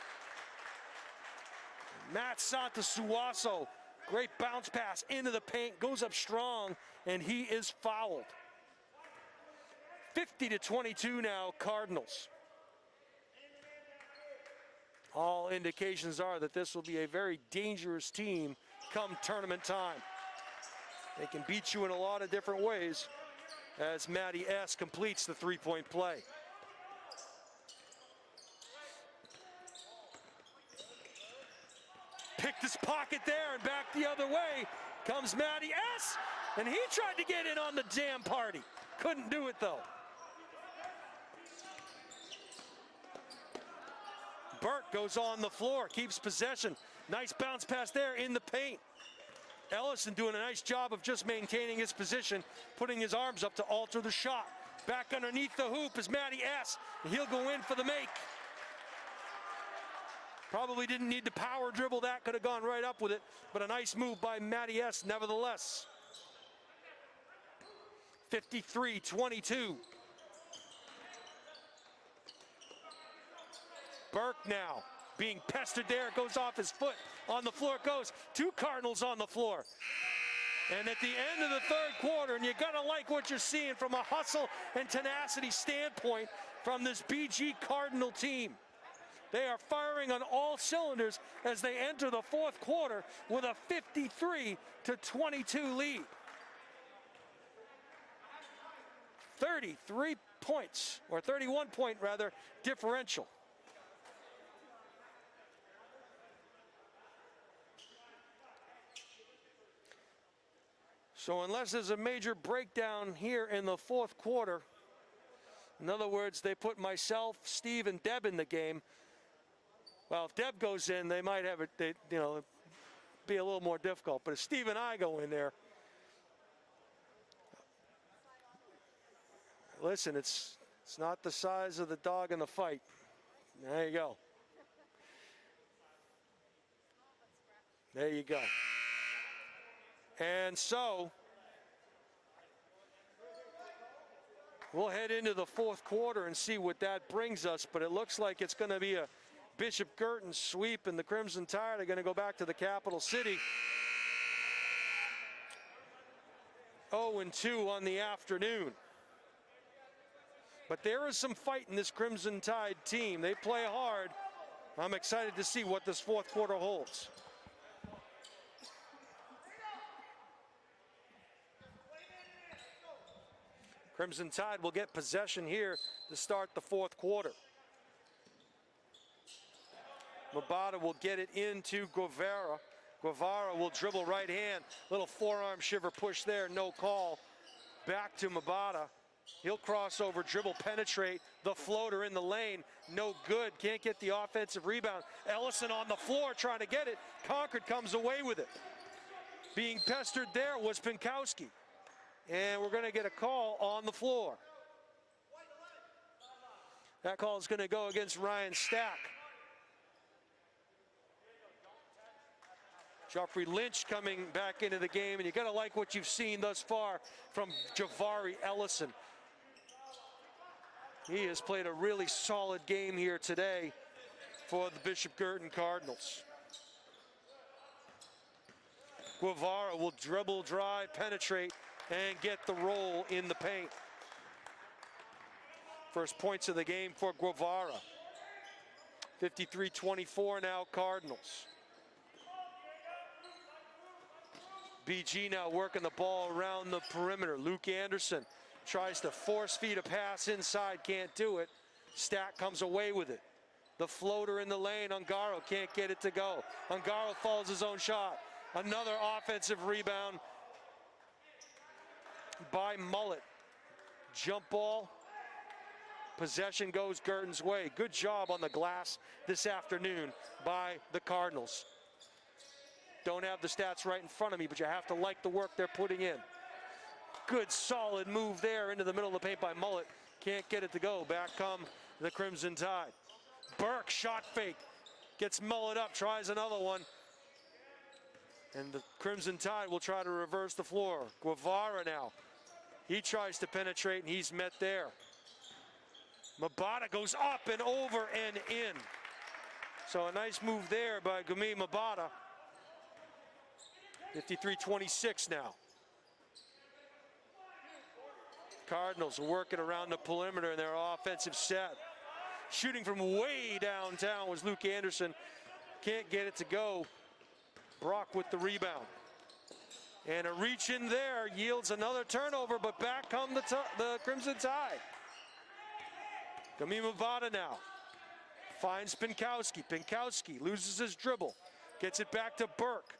Matt Santasuaso, great bounce pass into the paint, goes up strong, and he is fouled. 50-22 now, Cardinals. All indications are that this will be a very dangerous team come tournament time. They can beat you in a lot of different ways as Matty S. completes the three-point play. Picked his pocket there, and back the other way comes Matty S. And he tried to get in on the jam party. Couldn't do it though. Burke goes on the floor, keeps possession. Nice bounce pass there in the paint. Ellison doing a nice job of just maintaining his position, putting his arms up to alter the shot. Back underneath the hoop is Matty S. He'll go in for the make. Probably didn't need to power dribble that, could have gone right up with it, but a nice move by Matty S. nevertheless. 53-22. Burke now being pestered there. It goes off his foot. On the floor it goes. 2 Cardinals on the floor. And at the end of the third quarter, and you gotta like what you're seeing from a hustle and tenacity standpoint from this BG Cardinal team. They are firing on all cylinders as they enter the fourth quarter with a 53-22 lead. 33 points, or 31 point rather, differential. So unless there's a major breakdown here in the fourth quarter, in other words, they put myself, Steve, and Deb in the game. Well, if Deb goes in, they might have it, be a little more difficult. But if Steve and I go in there, listen, it's not the size of the dog in the fight. There you go. There you go. And so we'll head into the fourth quarter and see what that brings us, but it looks like it's going to be a Bishop Guertin sweep, and the Crimson Tide are going to go back to the capital city. 0-2 on the afternoon. But there is some fight in this Crimson Tide team. They play hard. I'm excited to see what this fourth quarter holds. Crimson Tide will get possession here to start the fourth quarter. Mabata will get it into Guevara. Guevara will dribble right hand. Little forearm shiver push there, no call. Back to Mabata. He'll cross over, dribble, penetrate. The floater in the lane, no good. Can't get the offensive rebound. Ellison on the floor trying to get it. Concord comes away with it. Being pestered there was Pinkowski. And we're going to get a call on the floor. That call is going to go against Ryan Stack. Joffrey Lynch coming back into the game, and you got to like what you've seen thus far from Javari Ellison. He has played a really solid game here today for the Bishop Guertin Cardinals. Guevara will dribble, drive, penetrate, and get the roll in the paint. First points of the game for Guevara. 53-24 now, Cardinals. BG now working the ball around the perimeter. Luke Anderson tries to force feed a pass inside, can't do it. Stack comes away with it. The floater in the lane, Ungaro can't get it to go. Ungaro falls his own shot. Another offensive rebound by Mullet. Jump ball. Possession goes Guertin's way. Good job on the glass this afternoon by the Cardinals. Don't have the stats right in front of me, but you have to like the work they're putting in. Good solid move there into the middle of the paint by Mullet. Can't get it to go. Back come the Crimson Tide. Burke shot fake. Gets Mullet up, tries another one. And the Crimson Tide will try to reverse the floor. Guevara now. He tries to penetrate, and he's met there. Mabata goes up and over and in. So a nice move there by Gumi Mabata. 53-26 now. Cardinals are working around the perimeter in their offensive set. Shooting from way downtown was Luke Anderson. Can't get it to go. Brock with the rebound. And a reach in there yields another turnover, but back come the Crimson Tide. Gumi Mabata now. Finds Pinkowski. Pinkowski loses his dribble. Gets it back to Burke.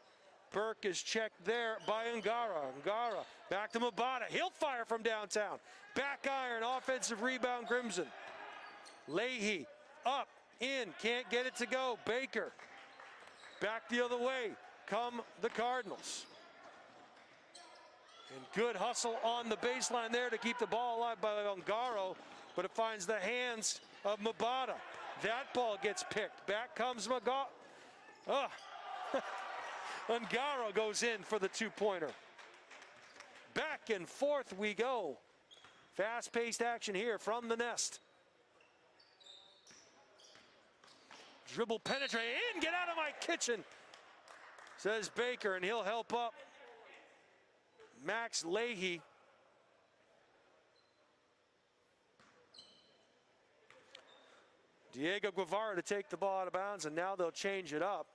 Burke is checked there by Ungara. Ungara back to Mabata. He'll fire from downtown. Back iron, offensive rebound, Crimson. Leahy up, in, can't get it to go. Baker back the other way. Come the Cardinals. And good hustle on the baseline there to keep the ball alive by Ungaro, but it finds the hands of Mabata. That ball gets picked. Back comes Ungaro goes in for the two-pointer. Back and forth we go. Fast-paced action here from the nest. Dribble penetrate in, get out of my kitchen, says Baker, and he'll help up Max Leahy. Diego Guevara to take the ball out of bounds, and now they'll change it up.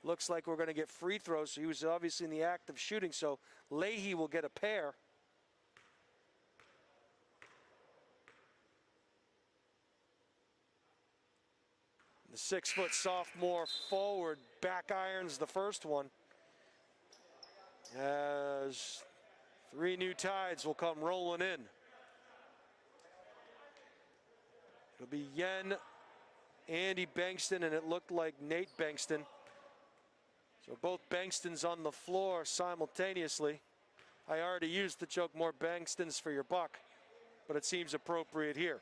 Looks like we're going to get free throws. So he was obviously in the act of shooting, so Leahy will get a pair. The 6-foot sophomore forward back irons the first one, as 3 new Tides will come rolling in. It'll be Yen, Andy Bankston, and it looked like Nate Bankston. So both Bankstons on the floor simultaneously. I already used the joke, more Bankstons for your buck, but it seems appropriate here.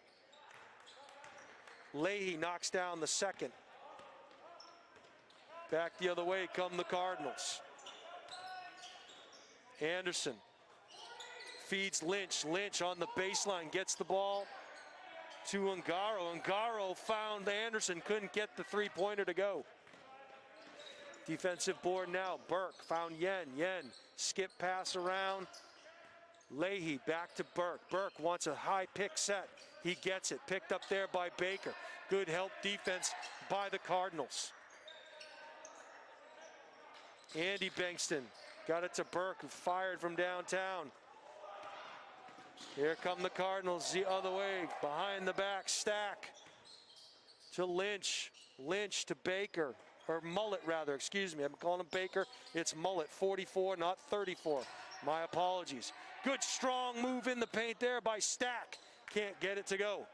Leahy knocks down the second. Back the other way come the Cardinals. Anderson feeds Lynch. Lynch on the baseline gets the ball to Ungaro. Ungaro found Anderson, couldn't get the three-pointer to go. Defensive board now. Burke found Yen. Yen skip pass around. Leahy back to Burke. Burke wants a high pick set. He gets it. Picked up there by Baker. Good help defense by the Cardinals. Andy Bankston got it to Burke, who fired from downtown. Here come the Cardinals the other way. Behind the back, Stack to Lynch. Lynch to Baker. Or Mullet, rather, excuse me. I'm calling him Baker. It's Mullet, 44, not 34. My apologies. Good, strong move in the paint there by Stack. Can't get it to go.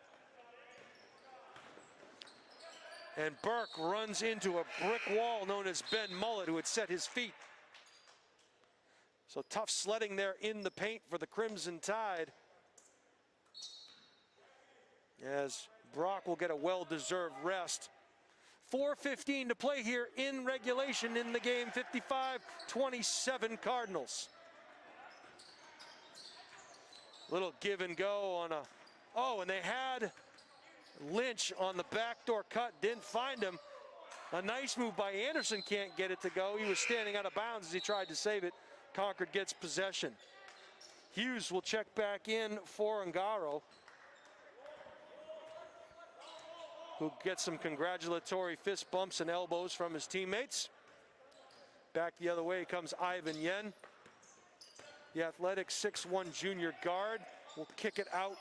And Burke runs into a brick wall known as Ben Mullet, who had set his feet. So tough sledding there in the paint for the Crimson Tide, as Brock will get a well-deserved rest. 4:15 to play here in regulation in the game. 55-27 Cardinals. Little give and go on a, and they had Lynch on the backdoor cut, didn't find him. A nice move by Anderson, can't get it to go. He was standing out of bounds as he tried to save it. Concord gets possession. Hughes will check back in for Ungaro, who gets some congratulatory fist bumps and elbows from his teammates. Back the other way comes Ivan Yen. The athletic 6'1" junior guard will kick it out.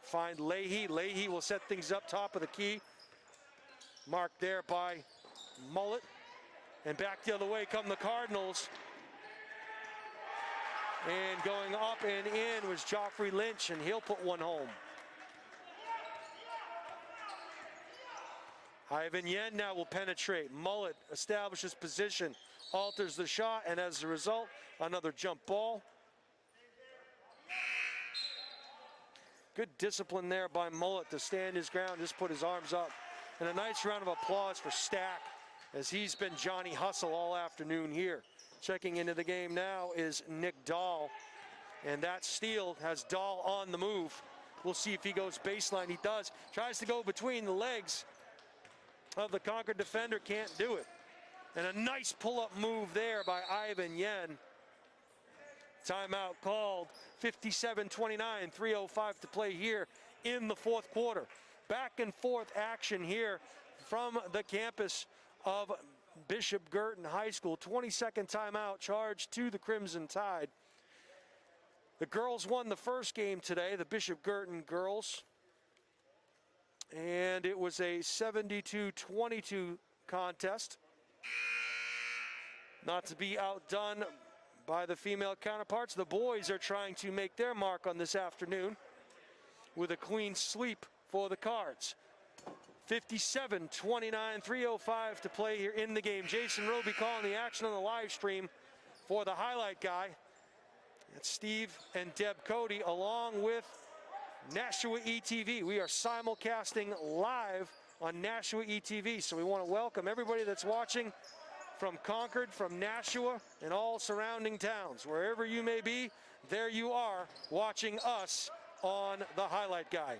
Find Leahy. Leahy will set things up top of the key. Marked there by Mullet. And back the other way come the Cardinals. And going up and in was Joffrey Lynch, and he'll put one home. Ivan Yen now will penetrate. Mullet establishes position, alters the shot, and as a result, another jump ball. Good discipline there by Mullet to stand his ground, just put his arms up. And a nice round of applause for Stack, as he's been Johnny Hustle all afternoon here. Checking into the game now is Nick Dahl, and that steal has Dahl on the move. We'll see if he goes baseline. He does. Tries to go between the legs of the Concord defender, can't do it. And a nice pull-up move there by Ivan Yen. Timeout called. 57-29, 3:05 to play here in the fourth quarter. Back and forth action here from the campus of Bishop Guertin High School. 22nd timeout charged to the Crimson Tide. The girls won the first game today, the Bishop Guertin girls. And it was a 72-22 contest. Not to be outdone by the female counterparts, the boys are trying to make their mark on this afternoon with a clean sweep for the Cards. 57-29, 3:05 to play here in the game. Jason Roby calling the action on the live stream for the highlight guy. It's Steve and Deb Cody along with Nashua ETV. We are simulcasting live on Nashua ETV, so we want to welcome everybody that's watching from Concord, from Nashua, and all surrounding towns. Wherever you may be, there you are watching us on the highlight guy.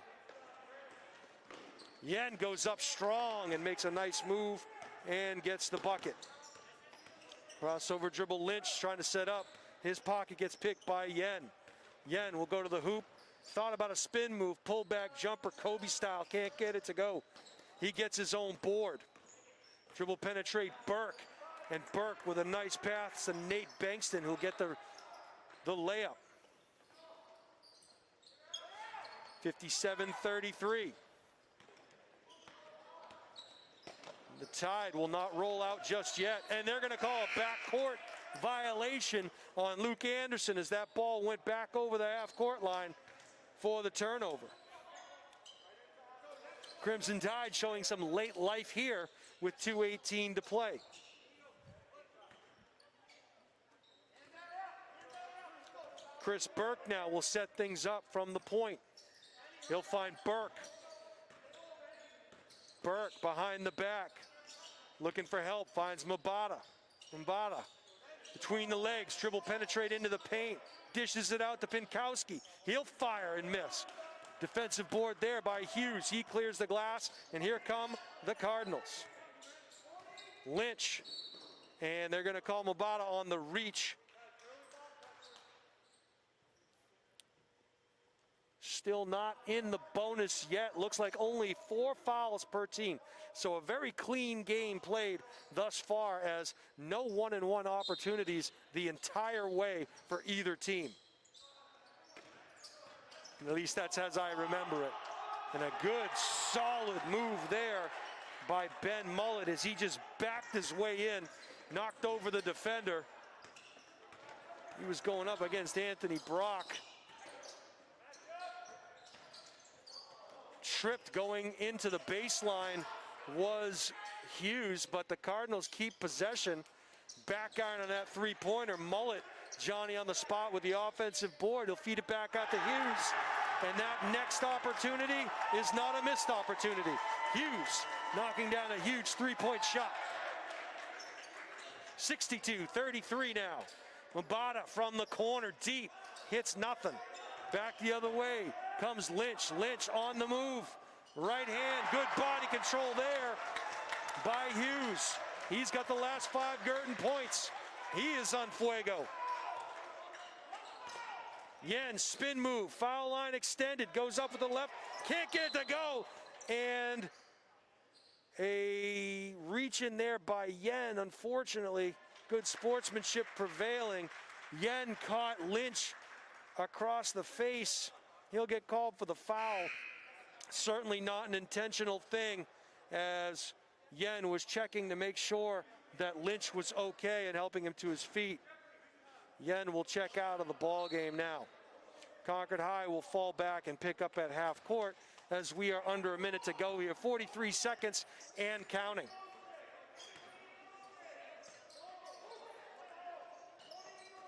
Yen goes up strong and makes a nice move and gets the bucket. Crossover dribble, Lynch trying to set up. His pocket gets picked by Yen. Yen will go to the hoop. Thought about a spin move, pull back jumper, Kobe style, can't get it to go. He gets his own board. Dribble penetrate Burke, and Burke with a nice pass to Nate Bankston, who'll get the layup. 57-33. The Tide will not roll out just yet, and they're going to call a backcourt violation on Luke Anderson as that ball went back over the half-court line for the turnover. Crimson Tide showing some late life here with 2:18 to play. Chris Burke now will set things up from the point. He'll find Burke. Burke behind the back, looking for help, finds Mbata. Mbata between the legs, dribble penetrate into the paint, dishes it out to Pinkowski. He'll fire and miss. Defensive board there by Hughes. He clears the glass, and here come the Cardinals. Lynch, and they're going to call Mbata on the reach. Still not in the bonus yet. Looks like only 4 fouls per team. So a very clean game played thus far, as no one-and-one opportunities the entire way for either team. At least that's as I remember it. And a good, solid move there by Ben Mullet as he just backed his way in, knocked over the defender. He was going up against Anthony Brock. Tripped going into the baseline was Hughes, but the Cardinals keep possession. Back iron on that three-pointer. Mullet, Johnny on the spot with the offensive board. He'll feed it back out to Hughes. And that next opportunity is not a missed opportunity. Hughes knocking down a huge three-point shot. 62-33 now. Mbata from the corner, deep, hits nothing. Back the other way comes Lynch. Lynch on the move. Right hand, good body control there by Hughes. He's got the last 5 Guertin points. He is on fuego. Yen, spin move, foul line extended, goes up with the left, can't get it to go. And a reach in there by Yen, unfortunately. Good sportsmanship prevailing. Yen caught Lynch across the face. He'll get called for the foul. Certainly not an intentional thing, as Yen was checking to make sure that Lynch was okay and helping him to his feet. Yen will check out of the ball game now. Concord High will fall back and pick up at half court as we are under a minute to go here. 43 seconds and counting.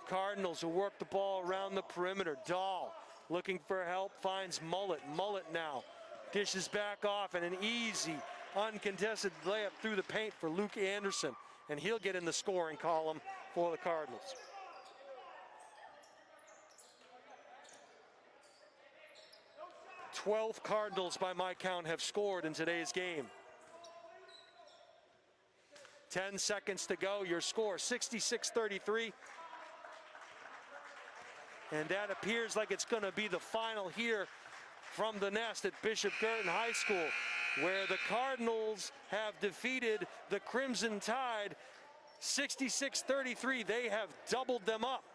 Cardinals will work the ball around the perimeter. Dahl looking for help, finds Mullet. Mullet now dishes back off, and an easy, uncontested layup through the paint for Luke Anderson. And he'll get in the scoring column for the Cardinals. "12 Cardinals by my count have scored in today's game. 10 seconds to go. Your score 66-33. And that appears like it's going to be the final here from the nest at Bishop Guertin High School, where the Cardinals have defeated the Crimson Tide 66-33. They have doubled them up.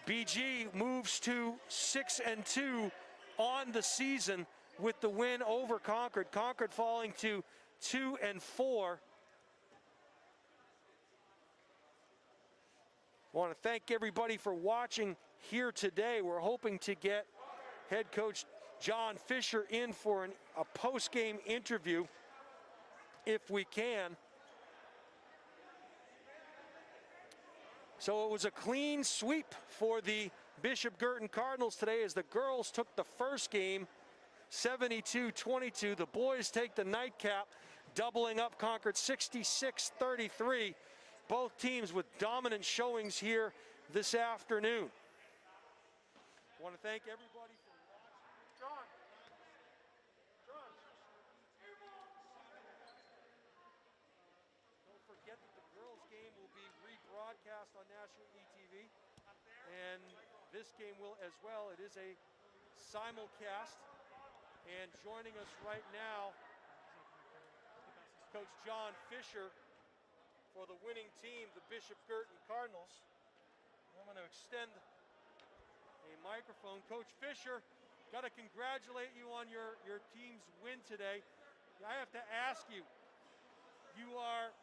BG moves to 6-2 on the season with the win over Concord. Concord falling to 2-4. I want to thank everybody for watching here today. We're hoping to get head coach John Fisher in for a post-game interview if we can. So it was a clean sweep for the Bishop Guertin Cardinals today, as the girls took the first game 72-22. The boys take the nightcap, doubling up Concord 66-33. Both teams with dominant showings here this afternoon. I want to thank everybody for watching. John. across your ETV. And this game will as well. It is a simulcast. And joining us right now, Coach John Fisher for the winning team, the Bishop Guertin Cardinals. I'm going to extend a microphone. Coach Fisher, got to congratulate you on your team's win today. I have to ask you, you are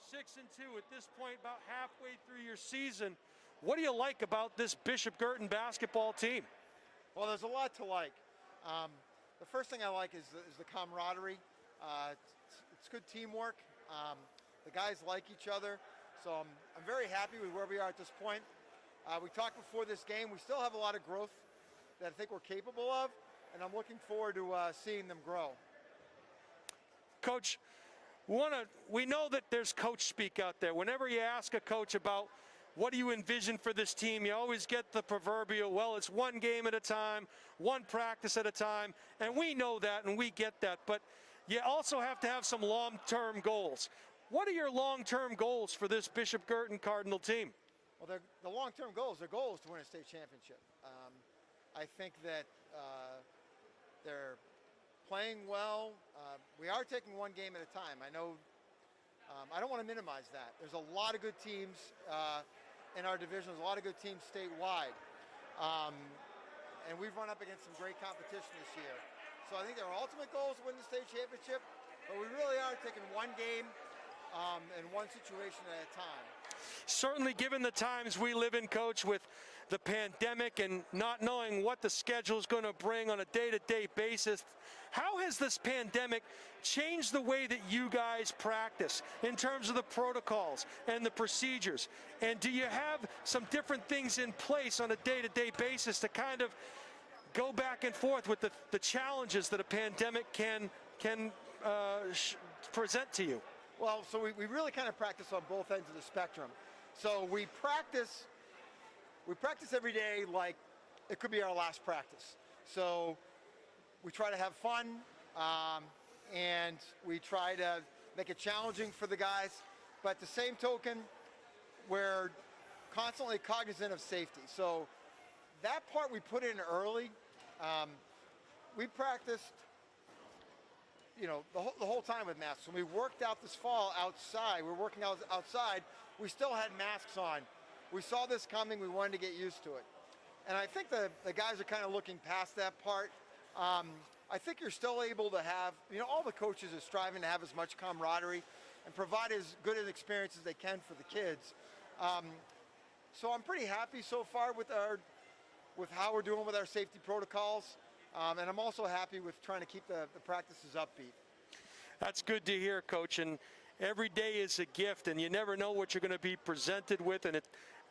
6-2 at this point, about halfway through your season. What do you like about this Bishop Guertin basketball team? Well, there's a lot to like. The first thing I like is the camaraderie. It's good teamwork. The guys like each other, so I'm very happy with where we are at this point. We talked before this game. We still have a lot of growth that I think we're capable of, and I'm looking forward to seeing them grow. Coach, we know that there's coach speak out there. Whenever you ask a coach about what do you envision for this team, you always get the proverbial, well, it's one game at a time, one practice at a time, and we know that and we get that, but you also have to have some long-term goals. What are your long-term goals for this Bishop Guertin Cardinal team? Well, the long-term goals, their goal is to win a state championship. I think that they're playing well. We are taking one game at a time. I know, I don't want to minimize that. There's a lot of good teams in our division. There's a lot of good teams statewide. And we've run up against some great competition this year. So I think their ultimate goal is to win the state championship, but we really are taking one game in one situation at a time. Certainly, given the times we live in, Coach, with the pandemic and not knowing what the schedule is going to bring on a day-to-day basis, how has this pandemic changed the way that you guys practice in terms of the protocols and the procedures? And do you have some different things in place on a day-to-day basis to kind of go back and forth with the challenges that a pandemic can present to you? Well, so we really kind of practice on both ends of the spectrum. So we practice every day like it could be our last practice. So we try to have fun, and we try to make it challenging for the guys. But at the same token, we're constantly cognizant of safety. So that part we put in early. We practiced, you know, the whole time with masks. When we worked out this fall outside, we're working out outside, we still had masks on. We saw this coming, we wanted to get used to it. And I think the guys are kind of looking past that part. I think you're still able to have, you know, all the coaches are striving to have as much camaraderie and provide as good an experience as they can for the kids. So I'm pretty happy so far with how we're doing with our safety protocols. And I'm also happy with trying to keep the practices upbeat. That's good to hear, Coach. And every day is a gift, and you never know what you're going to be presented with. And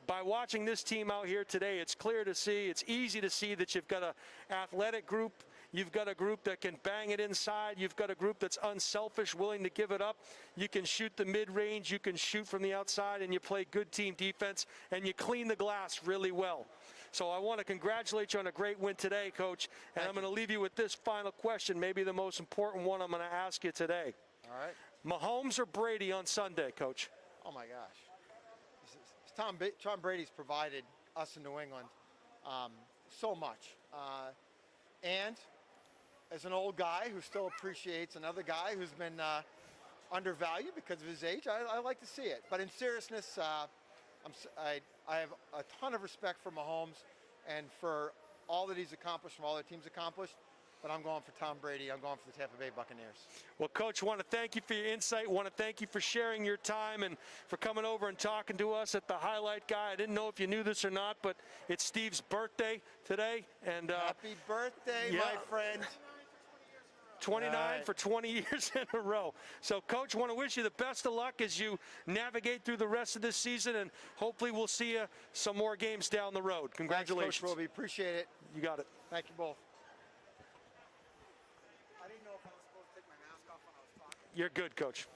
by watching this team out here today, it's clear to see, it's easy to see that you've got an athletic group. You've got a group that can bang it inside. You've got a group that's unselfish, willing to give it up. You can shoot the mid-range. You can shoot from the outside, and you play good team defense, and you clean the glass really well. So I want to congratulate you on a great win today, Coach. And I'm going to leave you with this final question, maybe the most important one I'm going to ask you today. All right. Mahomes or Brady on Sunday, Coach? Oh, my gosh. Tom Brady's provided us in New England so much. And as an old guy who still appreciates another guy who's been undervalued because of his age, I like to see it. But in seriousness, I have a ton of respect for Mahomes and for all that he's accomplished, from all that team's accomplished. But I'm going for Tom Brady. I'm going for the Tampa Bay Buccaneers. Well, Coach, I want to thank you for your insight. I want to thank you for sharing your time and for coming over and talking to us at the Highlight Guy. I didn't know if you knew this or not, but it's Steve's birthday today. And happy birthday, my friend. 29 for 20 years in a row. So, Coach, I want to wish you the best of luck as you navigate through the rest of this season, and hopefully we'll see you some more games down the road. Congratulations. Thanks, Coach Roby. Appreciate it. You got it. Thank you both. I didn't know if I was supposed to take my mask off when I was talking. You're good, Coach.